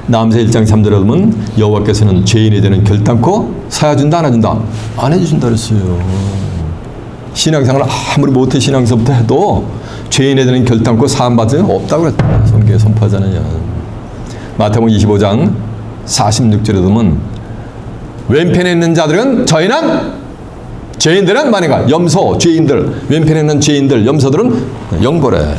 Speaker 1: 남새 1장 3절에 보면 여호와께서는 죄인이 되는 결단코 사여준다 안 해준다? 안 해주신다 그랬어요. 신앙생활을 아무리 못해 신앙서부터 해도 죄인이 되는 결단코 사함받을 없다고 그랬다. 성경에 선포하잖아요. 마태복음 25장 46절에 보면 왼편에 있는 자들은 저희는 죄인들은 만약에 염소 죄인들, 왼편에 있는 죄인들 염소들은 영벌에,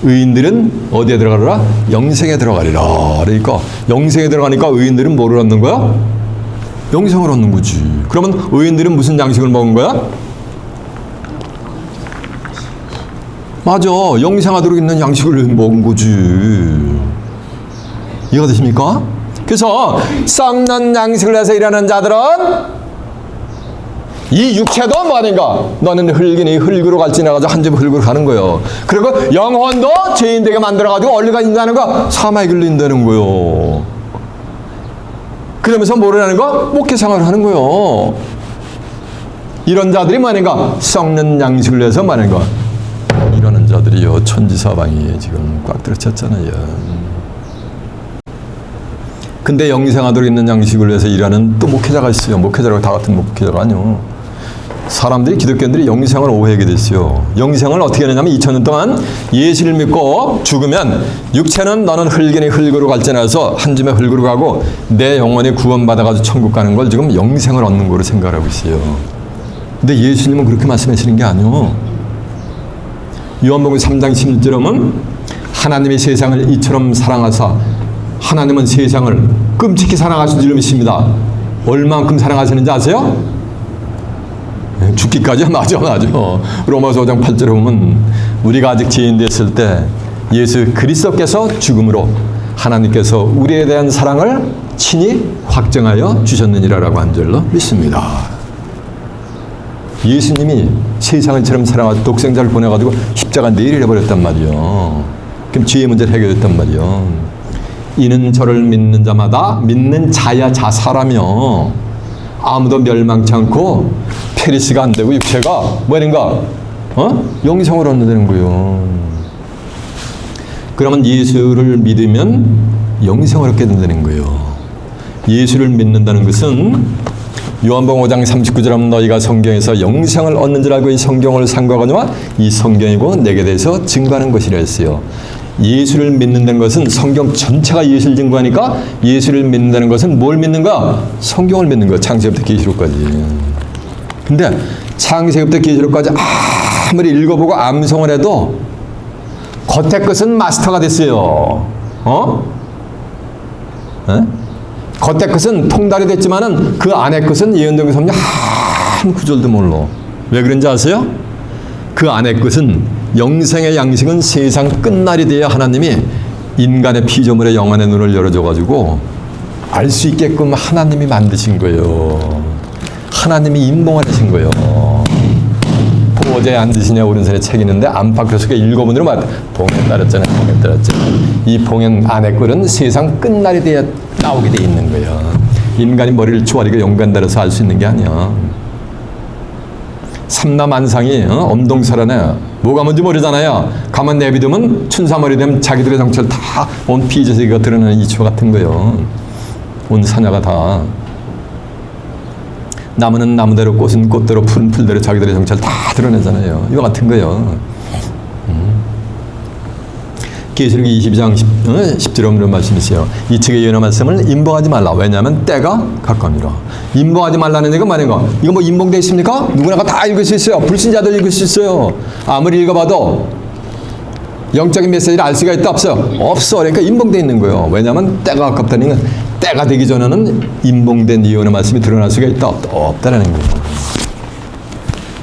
Speaker 1: 의인들은 어디에 들어가리라? 영생에 들어가리라. 그러니까 영생에 들어가니까 의인들은 뭐를 얻는 거야? 영생을 얻는 거지. 그러면 의인들은 무슨 양식을 먹은 거야? 맞아, 영생하도록 있는 양식을 먹은 거지. 이해가 되십니까? 그래서 썩는 양식을 해서 일하는 자들은 이 육체도 뭐 아닌가? 너는 흙이니 흙으로 갈지나가지고 한 줌 흙으로 가는 거예요. 그리고 영혼도 죄인 되게 만들어가지고 어디가 인다는 거? 사마에 걸린다는 거예요. 그러면서 뭐를 하는 거? 목회 생활을 하는 거예요. 이런 자들이 뭐 아닌가? 썩는 양식을 해서 뭐 하는가? 이러는 자들이요. 천지사방이 지금 꽉 들어찼잖아요. 근데 영생하도록 있는 양식을 위해서 일하는 또 목회자가 있어요. 목회자라고 다 같은 목회자가 아니요. 사람들이, 기독교인들이 영생을 오해하게 됐어요. 영생을 어떻게 하느냐면 2000년 동안 예수를 믿고 죽으면 육체는 너는 흙이니 흙으로 갈지나서 한 줌의 흙으로 가고 내 영혼이 구원받아가지고 천국 가는 걸 지금 영생을 얻는 거로 생각하고 있어요. 근데 예수님은 그렇게 말씀하시는 게 아니요. 요한복음 3장 16절에 보면 하나님이 세상을 이처럼 사랑하사, 하나님은 세상을 끔찍히 사랑하신 줄 믿습니다. 얼만큼 사랑하시는지 아세요? 죽기까지? 맞아. 로마서 5장 8절에 보면 우리가 아직 죄인 됐을 때 예수 그리스도께서 죽음으로 하나님께서 우리에 대한 사랑을 친히 확정하여 주셨느니라라고 한 줄로 믿습니다. 예수님이 세상을처럼 사랑하고 독생자를 보내가지고 십자가 내려버렸단 말이요. 그럼 죄의 문제를 해결했단 말이요. 이는 저를 믿는 자마다 믿는 자야 자사라며 아무도 멸망치 않고 페리스가 안 되고 육체가 뭐인가? 영생을 얻는다는 거예요. 그러면 예수를 믿으면 영생을 얻게 된다는 거예요. 예수를 믿는다는 것은 요한복음 5장 39절 하면 너희가 성경에서 영생을 얻는 줄 알고 이 성경을 상고하거니와 이 성경이고 내게 대해서 증거하는 것이라 했어요. 예수를 믿는다는 것은 성경 전체가 예수를 증거하니까 예수를 믿는다는 것은 뭘 믿는가? 성경을 믿는 거야. 창세기부터 계시록까지. 근데 창세기부터 계시록까지 아무리 읽어보고 암송을 해도 겉에 것은 마스터가 됐어요. 겉에 것은 통달이 됐지만은 그 안에 것은 예언된 것은 한 구절도 몰라. 왜 그런지 아세요? 그 안에 것은 영생의 양식은 세상 끝날이 돼야 하나님이 인간의 피조물의 영안의 눈을 열어줘가지고 알 수 있게끔 하나님이 만드신 거예요. 하나님이 인봉을 하신 거예요. 보호자에 앉으시냐 오른손에 책 있는데 안팎 속에 읽어보는 대로 봉행 따랐잖아요. 봉행 따랐잖아요. 이 봉행 안에 꼴은 세상 끝날이 돼야 나오게 돼 있는 거예요. 인간이 머리를 조아리고 연관 달아서 알 수 있는 게 아니야. 삼남안상이 엄동설하네. 뭐가 뭔지 모르잖아요. 가만 내비두면 춘사머리 되면 자기들의 정체를 다 온 피지세계가 드러나는 이치와 같은 거예요. 온 사냐가 다. 나무는 나무대로 꽃은 꽃대로 풀은 풀대로 자기들의 정체를 다 드러내잖아요. 이와 같은 거예요. 계시록이 22장 10절에 오는 말씀이 있어요. 이 책의 예언의 말씀을 임봉하지 말라. 왜냐하면 때가 가까우니라. 임봉하지 말라는 얘기가 말인가? 이거 뭐 임봉되어 있습니까? 누구나 다 읽을 수 있어요. 불신자들 읽을 수 있어요. 아무리 읽어봐도 영적인 메시지를 알 수가 있다 없어요? 없어. 그러니까 임봉되어 있는 거예요. 왜냐하면 때가 가깝다는 건 때가 되기 전에는 임봉된 예언의 말씀이 드러날 수가 있다 없다라는 거예요.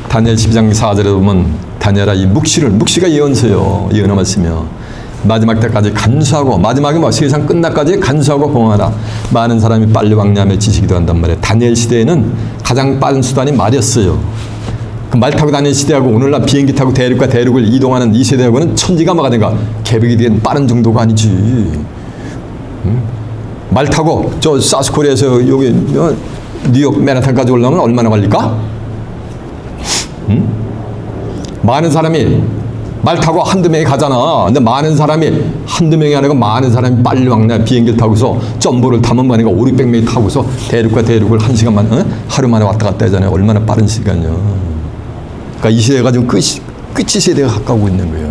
Speaker 1: 다니엘 12장 4절에 보면 다니엘아 이 묵시가 예언서요. 예언의 말씀이요. 마지막 때까지 간수하고 마지막에 뭐 세상 끝날까지 간수하고 봉헌하라. 많은 사람이 빨리 왕래하며 지시기도 한단 말이에요. 다니엘 시대에는 가장 빠른 수단이 말이었어요. 그 말 타고 다니는 시대하고 오늘날 비행기 타고 대륙과 대륙을 이동하는 이 세대하고는 천지가 뭐가 된가? 개벽이 된 빠른 정도가 아니지. 말 타고 저 사우스코리아에서 여기 뉴욕 맨하탄까지 올라오면 얼마나 걸릴까? 많은 사람이 말 타고 한두 명이 가잖아. 근데 많은 사람이 한두 명이 아니고 많은 사람이 빨리 왕래 비행기를 타고서 점보를 타면 뭐니까 500~600명이 타고서 대륙과 대륙을 1시간만 하루 만에 왔다 갔다 하잖아요. 얼마나 빠른 시간이요. 그러니까 이 시대가 지금 끝이 시대가 가까우고 있는 거예요.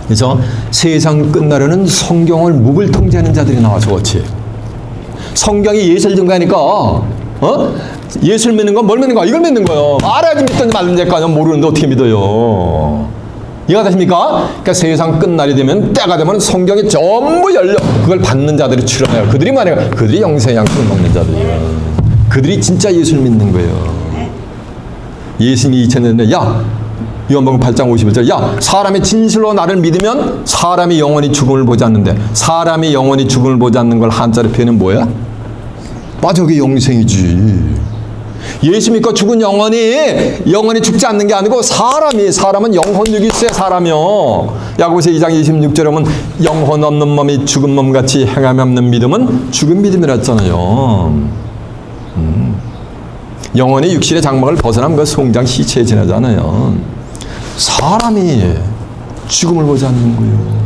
Speaker 1: 그래서 세상 끝나려는 성경을 묵을 통제하는 자들이 나와서 그렇지. 성경이 예수를 증거하니까 예수를 믿는 건 뭘 믿는 거야? 이걸 믿는 거예요. 알아야지 믿든지 말든지 모르는데 어떻게 믿어요? 이해가 되십니까? 그러니까 세상 끝날이 되면 때가 되면 성경이 전부 열려 그걸 받는 자들이 출현해요. 그들이 뭐냐? 그들이 영생의 양식을 먹는 자들이에요. 그들이 진짜 예수를 믿는 거예요. 예수님이 2000년 전에 요한복음 8장 51절 사람이 진실로 나를 믿으면 사람이 영원히 죽음을 보지 않는데 사람이 영원히 죽음을 보지 않는 걸 한자로 표현은 뭐야? 맞아, 그게 영생이지. 예수 믿고 죽은 영원히 죽지 않는 게 아니고 사람은 영혼육이 있어요. 사람이요. 야고보서 2장 26절에 보면 영혼 없는 몸이 죽은 몸같이 행함이 없는 믿음은 죽은 믿음이라 했잖아요. 영혼이 육신의 장막을 벗어나면 그 송장 시체에 지나잖아요. 사람이 죽음을 보지 않는 거예요.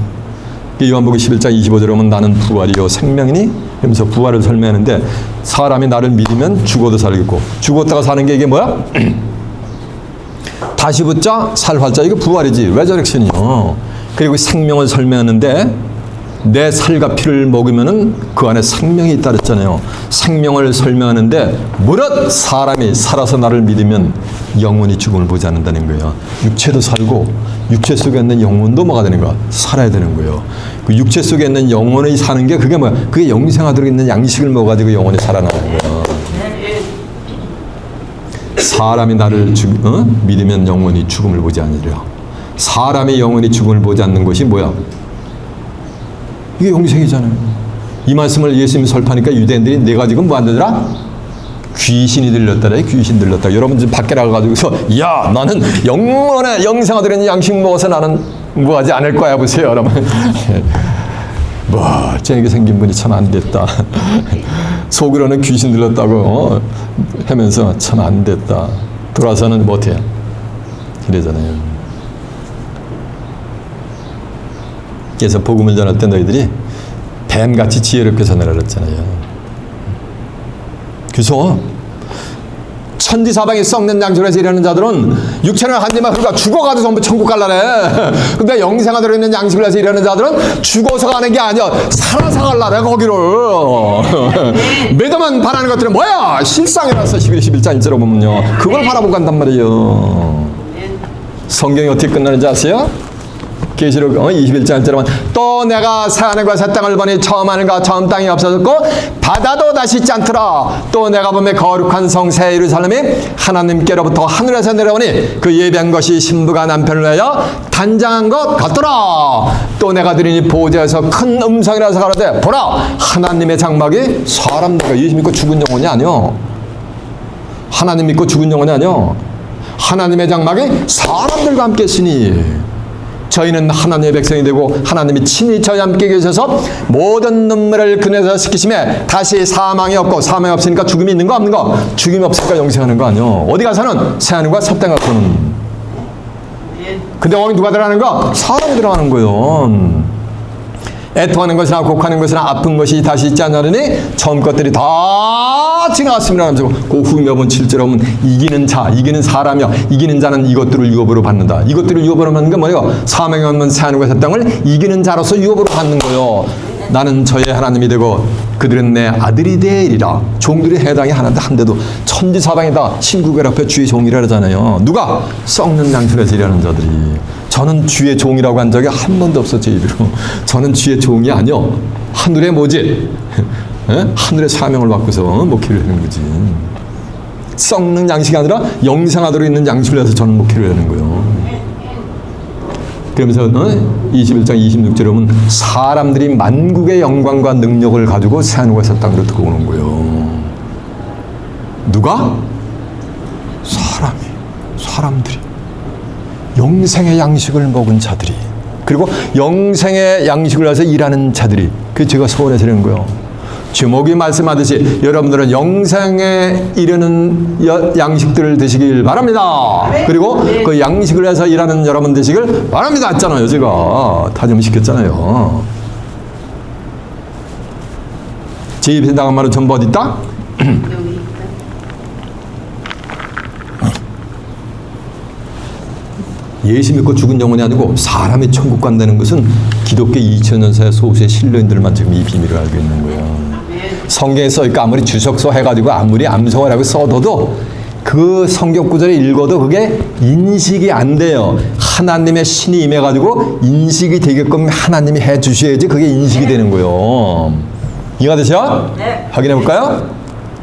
Speaker 1: 요한복음 11장 25절에 보면 나는 부활이요 생명이니 하면서 부활을 설명하는데 사람이 나를 믿으면 죽어도 살겠고 죽었다가 사는 게 이게 뭐야? 다시 붙자 살활자 이거 부활이지. 레저렉션이요. 그리고 생명을 설명하는데 내 살과 피를 먹으면은 그 안에 생명이 있다 그랬잖아요. 생명을 설명하는데 무릇 사람이 살아서 나를 믿으면 영원히 죽음을 보지 않는다는 거예요. 육체도 살고 육체 속에 있는 영혼도 뭐가 되는 거야? 살아야 되는 거예요. 그 육체 속에 있는 영혼이 사는 게 그게 뭐야? 그게 영생하도록 있는 양식을 먹어가지고 영혼이 살아나는 거예요. 사람이 나를 믿으면 영원히 죽음을 보지 않으리라. 사람이 영원히 죽음을 보지 않는 것이 뭐야? 이게 영생이잖아요. 이 말씀을 예수님이 설파하니까 유대인들이 내가 지금 뭐 안 되더라? 귀신이 들렸다라. 귀신 들렸다. 여러분 지금 밖에 나가가지고서 야 나는 영원한 영생하도록 양식 먹어서 나는 뭐하지 않을 거야 보세요 여러분. 쨍하게 생긴 분이 참 안 됐다. 속으로는 귀신 들렸다고 하면서 참 안 됐다. 돌아서는 못해요. 이러잖아요. 그래서 복음을 전할 때 너희들이 뱀같이 지혜롭게 전하라 그랬잖아요. 그래서 천지사방이 썩는 양식에서 일하는 자들은 육체는 한 입만 흘러 죽어가도 전부 천국 갈라래. 근데 영생아 들어있는 양식을 해서 일하는 자들은 죽어서 가는 게 아니야. 살아서 갈라래 거기를. 믿음은 바라는 것들은 뭐야? 실상이라서 11장 1절로 보면요. 그걸 바라보고 간단 말이에요. 성경이 어떻게 끝나는지 아세요? 계시록 21장 1절에 또 내가 새하늘과 새 땅을 보니 처음 하늘과 처음 땅이 없어졌고 바다도 다시 있지 않더라. 또 내가 보매 거룩한 성 새 예루살렘이 하나님께로부터 하늘에서 내려오니 그 예배한 것이 신부가 남편을 위하여 단장한 것 같더라. 또 내가 들으니 보좌에서 큰 음성이라서 가로되 보라 하나님의 장막이 사람들과 예수 믿고 죽은 영혼이 아니요. 하나님 믿고 죽은 영혼이 아니요. 하나님의 장막이 사람들과 함께 있으니 저희는 하나님의 백성이 되고 하나님이 친히 저희 함께 계셔서 모든 눈물을 그네서 씻기심에 다시 사망이 없고 사망이 없으니까 죽음이 있는 거 없는 거? 죽음이 없으니까 영생하는 거 아니요. 어디 가서는 새하늘과 새 땅 갖고는. 근데 거기 누가 들어가는 거? 사람이 들어가는 거예요. 애통하는 것이나 곡하는 것이나 아픈 것이 다시 있지 않으니 처음 것들이 다 지나갔습니다 하면서 그 후에 보면 7절에 보면 이기는 자, 이기는 사람이여 이기는 자는 이것들을 유업으로 받는다. 이것들을 유업으로 받는 게 뭐예요? 사망이 없는 새하늘과 새 땅을 이기는 자로서 유업으로 받는 거예요. 나는 저의 하나님이 되고 그들은 내 아들이 되리라. 종들의 해당이 하나도 한데도 천지사방이다. 신구별 앞에 주의 종이라 그러잖아요. 누가? 썩는 양식에서 일하는 자들이. 저는 주의 종이라고 한 적이 한 번도 없어 제 입으로. 저는 주의 종이 아니요. 하늘의 뭐지? 하늘의 사명을 받고서 목회를 하는 거지. 썩는 양식이 아니라 영생하도록 있는 양식을 해서 저는 목회를 하는 거예요. 그러면서 21장 26절에 보면 사람들이 만국의 영광과 능력을 가지고 새하늘과 새 땅으로 들어오는 거예요. 누가? 사람들이. 영생의 양식을 먹은 자들이, 그리고 영생의 양식을 해서 일하는 자들이, 그 제가 소원해서 이런 거예요. 제목이 말씀하듯이 여러분들은 영생에 이르는 양식들을 드시길 바랍니다. 그리고 그 양식을 해서 일하는 여러분 되시길 바랍니다 했잖아요. 제가 다짐시켰잖아요. 제 입에 나간 말은 전부 어디 있다? 예수 믿고 죽은 영혼이 아니고 사람이 천국 간다는 것은 기독교 2000년사의 소수의 신료인들만 지금 이 비밀을 알고 있는 거예요. 성경에 써있고 아무리 주석서 해가지고 아무리 암송을 하고 써둬도 그 성경 구절을 읽어도 그게 인식이 안 돼요. 하나님의 신이 임해가지고 인식이 되게끔 하나님이 해주셔야지 그게 인식이 되는 거예요. 이해가 되세요? 네. 확인해 볼까요?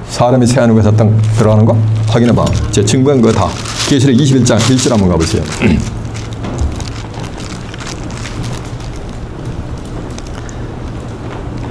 Speaker 1: 사람이 새하늘과 새 땅 들어가는 거 확인해 봐. 제가 증거한 거 다. 계시록 21장 1절 한번 가보세요.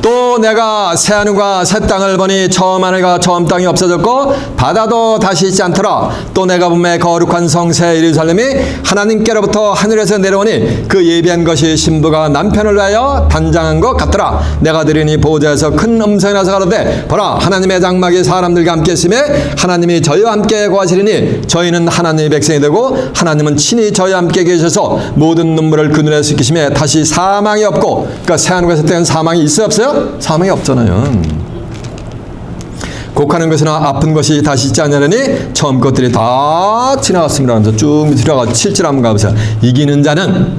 Speaker 1: 또 내가 새하늘과 새 땅을 보니 처음 하늘과 처음 땅이 없어졌고 바다도 다시 있지 않더라. 또 내가 보매 거룩한 성 새 예루살렘이 하나님께로부터 하늘에서 내려오니 그 예비한 것이 신부가 남편을 위하여 단장한 것 같더라. 내가 들으니 보좌에서 큰 음성이 나서 가로되 보라 하나님의 장막이 사람들과 함께 있으며 하나님이 저희와 함께 거하시리니 저희는 하나님의 백성이 되고 하나님은 친히 저희와 함께 계셔서 모든 눈물을 그 눈에 씻기시며 다시 사망이 없고, 그러니까 새하늘과 새 땅은 사망이 있어요 없어요? 사망이 없잖아요. 곡하는 것이나 아픈 것이 다시 있지 않으니 처음 것들이 다 지나갔습니다 하면서 쭉 들어가 7절 한번 가보세요. 이기는 자는,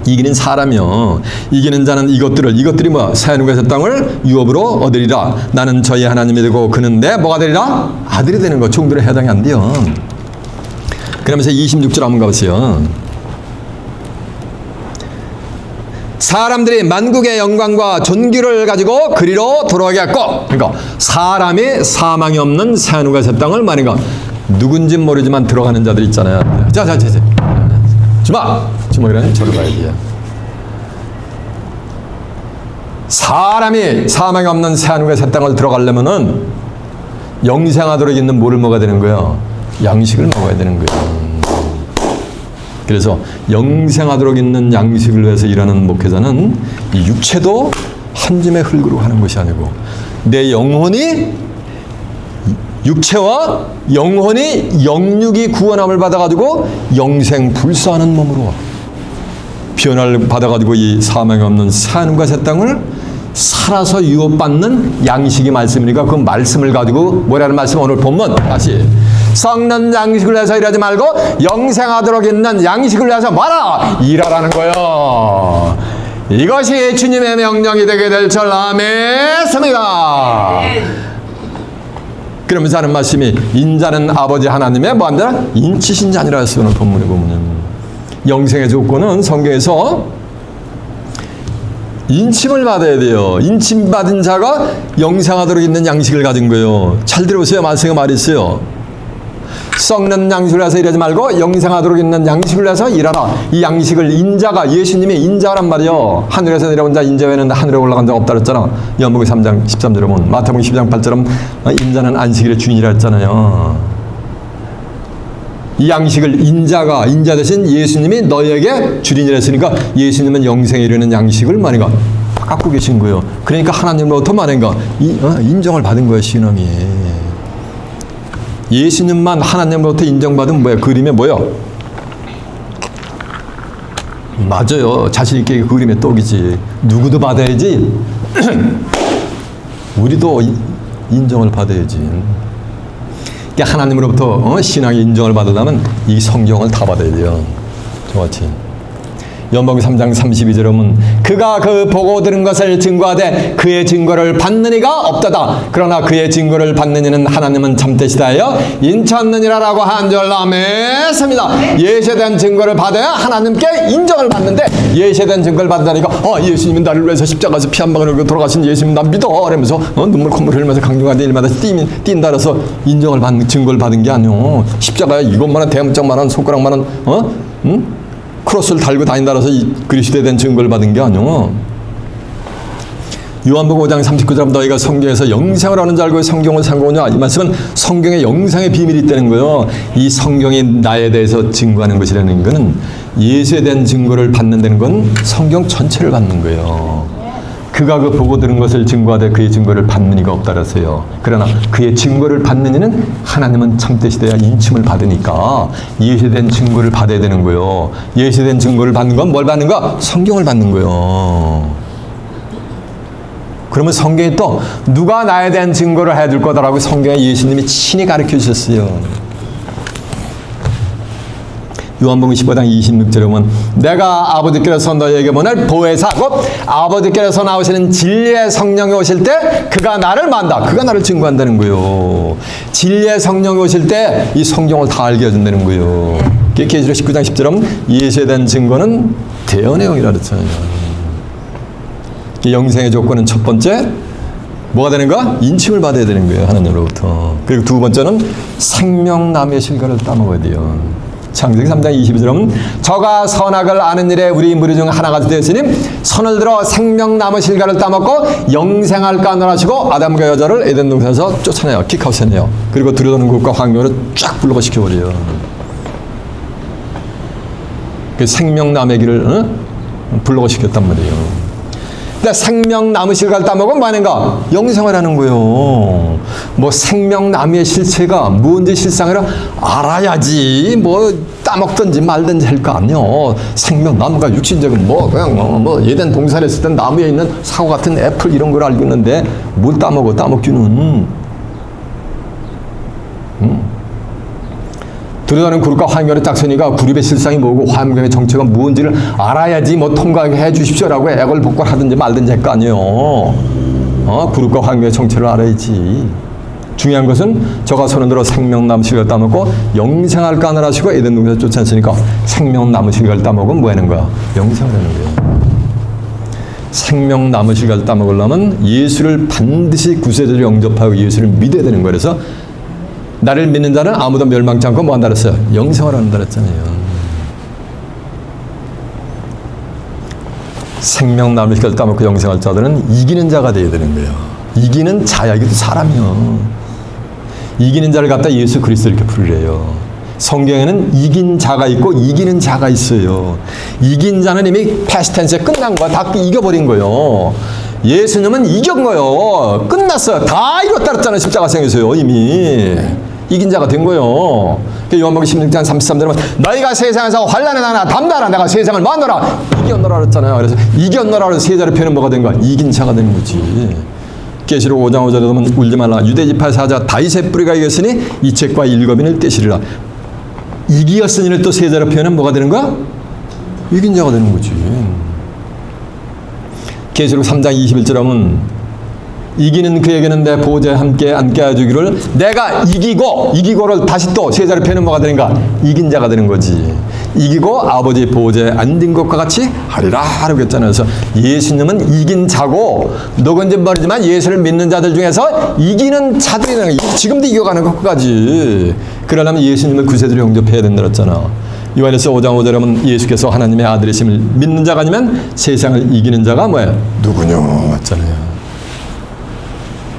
Speaker 1: 이기는 사람이요, 이기는 자는 이것들이 뭐야? 새하늘과 새 땅을 유업으로 얻으리라. 나는 저희 하나님이 되고 그는 내 뭐가 되리라? 아들이 되는 거. 종들에 해당이 안 돼요. 그러면서 26절 한번 가보세요. 사람들이 만국의 영광과 존귀를 가지고 그리로 돌아가겠고, 그러니까 사람이 사망이 없는 새하늘과 새 땅을 말인가 누군진 모르지만 들어가는 자들 있잖아요. 자 주먹이라니 저를 봐야 돼요. 사람이 사망이 없는 새하늘과 새 땅을 들어가려면은 영생하도록 있는 뭐를 먹어야 되는 거예요? 양식을 먹어야 되는 거예요. 그래서 영생하도록 있는 양식을 위해서 일하는 목회자는 이 육체도 한 줌의 흙으로 가는 것이 아니고 내 영혼이 육체와 영혼이 영육이 구원함을 받아가지고 영생 불사하는 몸으로 변화를 받아가지고 이 사망이 없는 새하늘과 새 땅을 살아서 유업받는 양식이 말씀이니까 그 말씀을 가지고 뭐라는 말씀 오늘 본문 다시 썩는 양식을 해서 일하지 말고 영생하도록 있는 양식을 해서 뭐라 일하라는 거예요. 이것이 주님의 명령이 되게 될 줄 아멘입니다. 그러면서 하는 말씀이 인자는 아버지 하나님의 뭐한다? 인치신 자니라 해서 오늘 본문에 보면 영생의 조건은 성경에서 인침을 받아야 돼요. 인침 받은 자가 영생하도록 있는 양식을 가진 거예요. 잘 들어보세요. 말씀에 말이 있어요. 썩는 양식을 해서 일하지 말고 영생하도록 있는 양식을 해서 일하라. 이 양식을 인자가 예수님의 인자란 말이요. 하늘에서 내려온 자 인자 외에는 하늘에 올라간 자가 없다 그랬잖아. 요한복음 3장 13절에 보면 마태복음 12장 8절은 인자는 안식일의 주인이라 했잖아요. 이 양식을 인자 대신 예수님이 너에게 주리니라 했으니까 예수님은 영생에 이르는 양식을 만약에 갖고 계신 거예요. 그러니까 하나님으로부터 만약에 인정을 받은 거예요. 신앙이. 예수님만 하나님으로부터 인정받은 뭐야? 그림에 뭐야? 맞아요. 자신 있게 그림의 떡이지. 누구도 받아야지. 우리도 인정을 받아야지. 하나님으로부터 신앙의 인정을 받으려면 이 성경을 다 받아야 돼요. 저같이. 요한복음 3장 32절에 보면 그가 그 보고 들은 것을 증거하되 그의 증거를 받는 이가 없다다. 그러나 그의 증거를 받는 이는 하나님은 참되시다 하여 인쳤느니라라고 한 줄 아멘입니다. 예수에 대한 증거를 받아야 하나님께 인정을 받는데 예수에 대한 증거를 받으니까 예수님은 나를 위해서 십자가에서 피 한 방울 흘리고 돌아가신 예수님 난 믿어 이러면서 눈물 콧물 흘리면서 강경하게 일마다 뛴다 그래서 인정을 받는 증거를 받은 게 아니오. 십자가에 이것만한 대문짝만한 손가락만한 크로스를 달고 다닌다 그래서 이 그리스도에 대한 증거를 받은 게 아니오. 요한복음 5장 39절 너희가 성경에서 영생을 하는 줄 알고 성경을 상고하냐. 이 말씀은 성경에 영생의 비밀이 있다는 거예요. 이 성경이 나에 대해서 증거하는 것이라는 것은 예수에 대한 증거를 받는다는 건 성경 전체를 받는 거예요. 그가 그 보고 들은 것을 증거하되 그의 증거를 받는 이가 없다 그랬어요. 그러나 그의 증거를 받는 이는 하나님은 참되시되야 인침을 받으니까 예수에 대한 증거를 받아야 되는 거예요. 예수에 대한 증거를 받는 건 뭘 받는가? 성경을 받는 거예요. 그러면 성경에 또 누가 나에 대한 증거를 해줄 거다라고 성경에 예수님이 친히 가르쳐 주셨어요. 요한복음 15장 26절에 보면 내가 아버지께로서 너희에게 보낼 보혜사 곧 아버지께로서 나오시는 진리의 성령이 오실 때 그가 나를 만다. 그가 나를 증거한다는 거예요. 진리의 성령이 오실 때 이 성경을 다 알게 해준다는 거예요. 계시록 19장 10절은 예수에 대한 증거는 대언의 영이라 그랬잖아요. 영생의 조건은 첫 번째 뭐가 되는가? 인침을 받아야 되는 거예요. 하나님으로부터. 그리고 두 번째는 생명나무의 실과를 따먹어야 돼요. 창세기 3장 22절은 저가 선악을 아는 일에 우리 무리 중 하나가 되었으니 손을 들어 생명나무 실과를 따먹고 영생할까 하노라시고 아담과 여자를 에덴 동산에서 쫓아내요. 킥아웃해내요. 그리고 들여다보는 것과 환경을 쫙 불러시켜버려요. 그 생명나무의 길을 불러시켰단 말이에요. 근데 생명나무 실과를 따먹으면 뭐 하는가? 영생을 하는 거예요. 뭐 생명나무의 실체가 뭔지 실상이라 알아야지 뭐 따먹든지 말든지 할 거 아니요. 생명나무가 육신적인 그냥 예덴 동산에 있을 땐 나무에 있는 사과 같은 애플 이런 걸 알고 있는데 뭘 따먹기는 들여다보는 그룹과 화염결에 딱 서니까 그룹의 실상이 뭐고 화염결의 정체가 무엇인지를 알아야지 뭐 통과해 주십시오라고 애걸복걸하든지 말든지 할 거 아니에요. 그룹과 화염결의 정체를 알아야지. 중요한 것은 저가 손을 들어 생명나무 실과를 따먹고 영생할까 하노라시고 에덴 동산에서 쫓아냈으니까 생명나무 실과를 따먹으면 뭐 하는 거야? 영생을 하는 거예요. 생명나무 실과를 따먹으려면 예수를 반드시 구세주로 영접하고 예수를 믿어야 되는 거예요. 그래서 나를 믿는 자는 아무도 멸망치 않고 뭐 한다 그랬어요? 영생을 한다 그랬잖아요. 생명나무 실과를 따먹고 영생할 자들은 이기는 자가 되어야 되는 거예요. 이기는 자야. 이것도 사람이요. 이기는 자를 갖다 예수 그리스도 이렇게 부르래요. 성경에는 이긴 자가 있고 이기는 자가 있어요. 이긴 자는 이미 패스트 텐스에 끝난 거야. 다 이겨버린 거예요. 예수님은 이긴 거요. 끝났어요. 다 이뤘다 그랬잖아요. 십자가상에서요. 이미 이긴 자가 된 거요. 요한복음 16장 33절에 너희가 세상에서 환난을 하나 담대하라 내가 세상을 만나라 이겼노라 그랬잖아요. 그래서 이겼노라 그래서 세 자리 표현은 뭐가 된 거야? 이긴 자가 되는 거지. 계시록 5장 5절에 보면 울지 말라 유대지파 사자 다윗의 뿌리가 이겼으니 이 책과 일곱인을 떼시리라. 이기었으니를 또 세 자리 표현은 뭐가 되는 거야? 이긴 자가 되는 거지. 계시록 3장 21절에 보면 이기는 그에게는 내 보좌에 함께 앉게 해주기를 내가 이기고를 다시 또 세 자리 표현은 뭐가 되는가? 이긴 자가 되는 거지. 이기고 아버지 보좌에 앉은 것과 같이 하리라 라고 했잖아요. 그래서 예수님은 이긴 자고 누군지 모르지만 예수를 믿는 자들 중에서 이기는 자들이라는 거예요. 지금도 이겨가는 것까지. 그러려면 예수님을 구세주로 영접해야 된다 그랬잖아. 요한에서 5장 5절에 보면 예수께서 하나님의 아들이심을 믿는 자가 아니면 세상을 이기는 자가 뭐예요? 누구냐 했잖아요.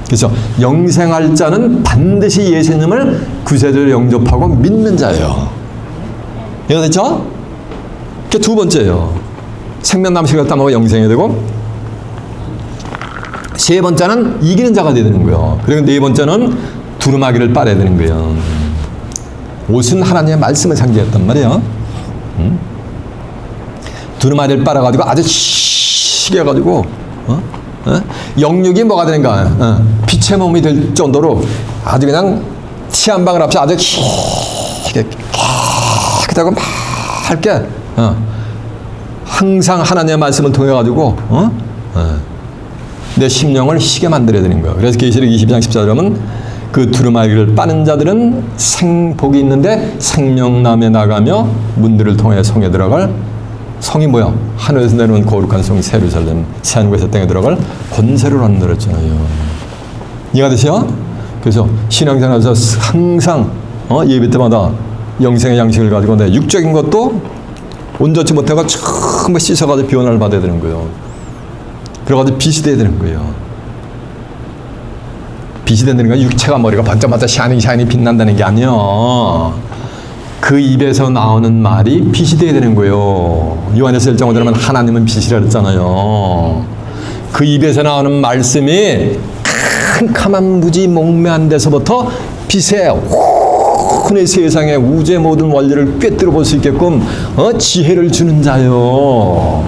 Speaker 1: 그래서 영생할 자는 반드시 예수님을 구세주로 영접하고 믿는 자예요. 이해가 됐죠? 그게 두 번째예요. 생명 남식을 갖다 먹어 영생이 되고 세 번째는 이기는 자가 되야 되는 거예요. 그리고 네 번째는 두루마기를 빨아야 되는 거예요. 옷은 하나님의 말씀을 상징했단 말이에요. 두루마기를 빨아가지고 아주 시게 해가지고 영육이 뭐가 되는가? 빛의 몸이 될 정도로 아주 그냥 티 한 방울 없이 아주 깨끗하고 맑게 항상 하나님의 말씀을 통해 가지고 내 심령을 희게 만들어야 되는 거예요. 그래서 계시록 20장 14절에 보면 그 두루마기를 빠는 자들은 복이 있는데 생명남에 나가며 문들을 통해 성에 들어갈 성이 뭐야? 하늘에서 내려온 거룩한 성 예루살렘 새하늘과 땅에 들어갈 권세를 얻는다 그랬잖아요. 이해가 되세요? 그래서 신앙생활에서 항상 예배 때마다 영생의 양식을 가지고 내 육적인 것도 온전치 못해가 전부 씻어가지고 변화를 받아야 되는 거예요. 그래가지고 빛이 돼야 되는 거예요. 빛이 되는 건 육체가 머리가 반짝반짝 샤이닝 빛난다는 게 아니에요. 그 입에서 나오는 말이 빛이 돼야 되는 거예요. 요한에서 1장 5절에 하나님은 빛이라 그랬잖아요. 그 입에서 나오는 말씀이 캄캄한 무지 목매한 데서부터 빛의 혼의 세상에 우주의 모든 원리를 꿰뚫어 볼 수 있게끔 지혜를 주는 자요.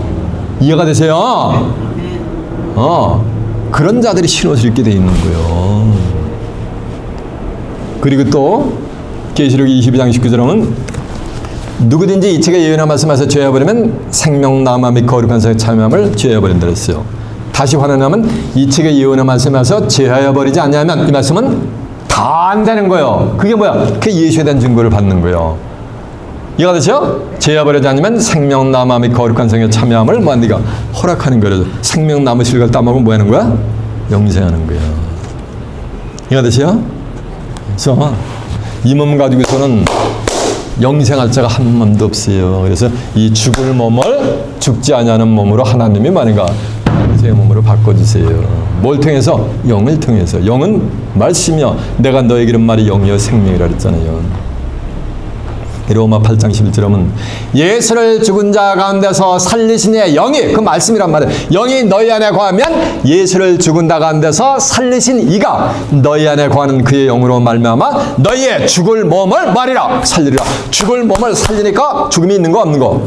Speaker 1: 이해가 되세요? 그런 자들이 신옷을 입게 돼 있는 거예요. 그리고 또 계시록 22장 19절에는 누구든지 이 책에 예언한 말씀에서 죄해버리면 생명남아 및 거룩한 성에 참여함을 죄해버린다 그랬어요. 다시 환원하면 이 책에 예언한 말씀에서 죄해버리지 않냐면 이 말씀은 다 안 되는 거예요. 그게 뭐야? 그게 예수에 대한 증거를 받는 거예요. 이해가 되죠? 죄해버리지 않으면 생명남아 및 거룩한 성에 참여함을 뭐 네가 허락하는 거예요. 생명나무 실과를 따먹으면 뭐 하는 거야? 영생하는 거예요. 이해가 되세요? 그래서 이 몸 가지고서는 영생할 자가 한 몸도 없어요. 그래서 이 죽을 몸을 죽지 아니하는 몸으로 하나님이 말인가 제 몸으로 바꿔주세요. 뭘 통해서? 영을 통해서. 영은 말씀이요. 내가 너에게 이런 말이 영이요 생명이라 그랬잖아요. 로마 8장 11절에 보면 예수를 죽은 자 가운데서 살리신 이의 영이 그 말씀이란 말이에요. 영이 너희 안에 거하면 예수를 죽은 자 가운데서 살리신 이가 너희 안에 거하는 그의 영으로 말미암아 너희의 죽을 몸을 말이라 살리리라. 죽을 몸을 살리니까 죽음이 있는 거 없는 거?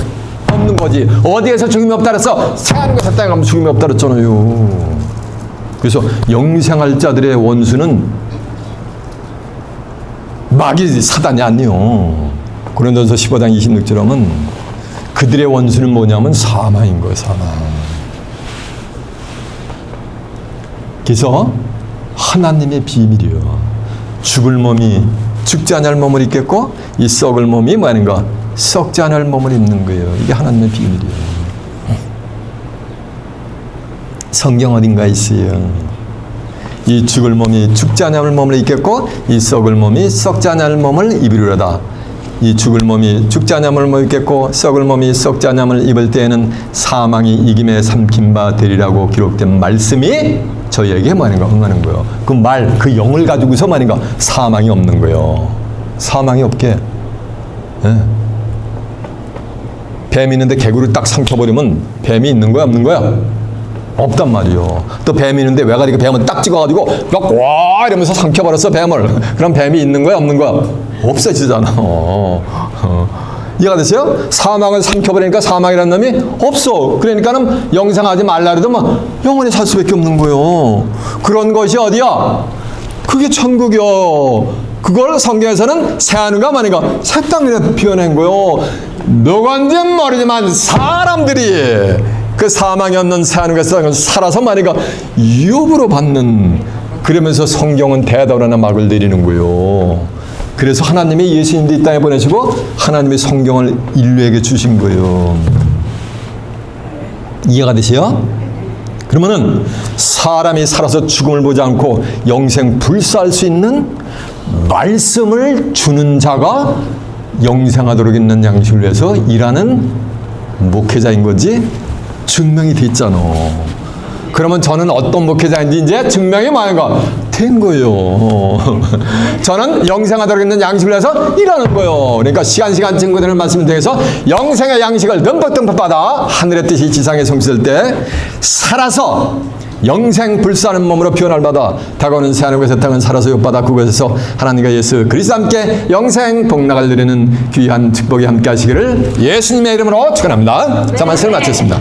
Speaker 1: 없는 거지. 어디에서 죽음이 없다 그랬어? 새하늘과 새 땅에 가면 죽음이 없다 그랬잖아요. 그래서 영생할 자들의 원수는 마귀 사단이 아니요. 고린도전서 15장 26절에 보면 그들의 원수는 뭐냐면 사망인 거예요. 사망. 그래서 하나님의 비밀이요. 죽을 몸이 죽지 않을 몸을 입겠고 이 썩을 몸이 뭐 하는가? 썩지 않을 몸을 입는 거예요. 이게 하나님의 비밀이에요. 성경 어딘가 있어요. 이 죽을 몸이 죽지 않을 몸을 입겠고 이 썩을 몸이 썩지 않을 몸을 입으리로다. 이 죽을 몸이 죽지 않음을 못 입겠고 썩을 몸이 썩지 않음을 입을 때에는 사망이 이김에 삼킨 바 되리라고 기록된 말씀이 저희에게 뭐하는가 응하는 거예요. 그 말, 그 영을 가지고서 뭐하는가 사망이 없는 거예요. 사망이 없게. 네. 뱀이 있는데 개구를 딱 삼켜버리면 뱀이 있는 거야 없는 거야? 없단 말이요. 또 뱀이 있는데 외가리가 뱀은 딱 찍어가지고 막 와 이러면서 삼켜버렸어 뱀을. 그럼 뱀이 있는 거야 없는 거야? 없어지잖아. 이해가 됐어요? 사망을 삼켜버리니까 사망이라는 놈이 없어. 그러니까는 영생하지 말라 해도 막 영원히 살 수밖에 없는 거예요. 그런 것이 어디야? 그게 천국이요. 그걸 성경에서는 새하늘과 만인가 새 땅이라 표현한 거요. 누군지는 모르지만 사람들이 그 사망이 없는 새하늘과 살아서 만인가 유업으로 받는, 그러면서 성경은 대답을 막을 내리는 거예요. 그래서 하나님이 예수님도 이 땅에 보내시고 하나님이 성경을 인류에게 주신 거예요. 이해가 되세요? 그러면은 사람이 살아서 죽음을 보지 않고 영생 불사할 수 있는 말씀을 주는 자가 영생하도록 있는 양식을 위해서 일하는 목회자인 거지 증명이 됐잖아. 그러면 저는 어떤 목회자인지 이제 증명이 뭐인가 된 거예요. 저는 영생하도록 있는 양식을 위해서 일하는 거예요. 그러니까 시간 증거되는 말씀을 통해서 영생의 양식을 듬뿍 받아 하늘의 뜻이 지상에 성취될 때 살아서 영생 불사하는 몸으로 표현을 받아 다가오는 새하늘과 새 땅은 살아서 욕받아 그곳에서 하나님과 예수 그리스도 함께 영생 복락을 누리는 귀한 축복이 함께 하시기를 예수님의 이름으로 축원합니다. 자, 말씀을 마쳤습니다.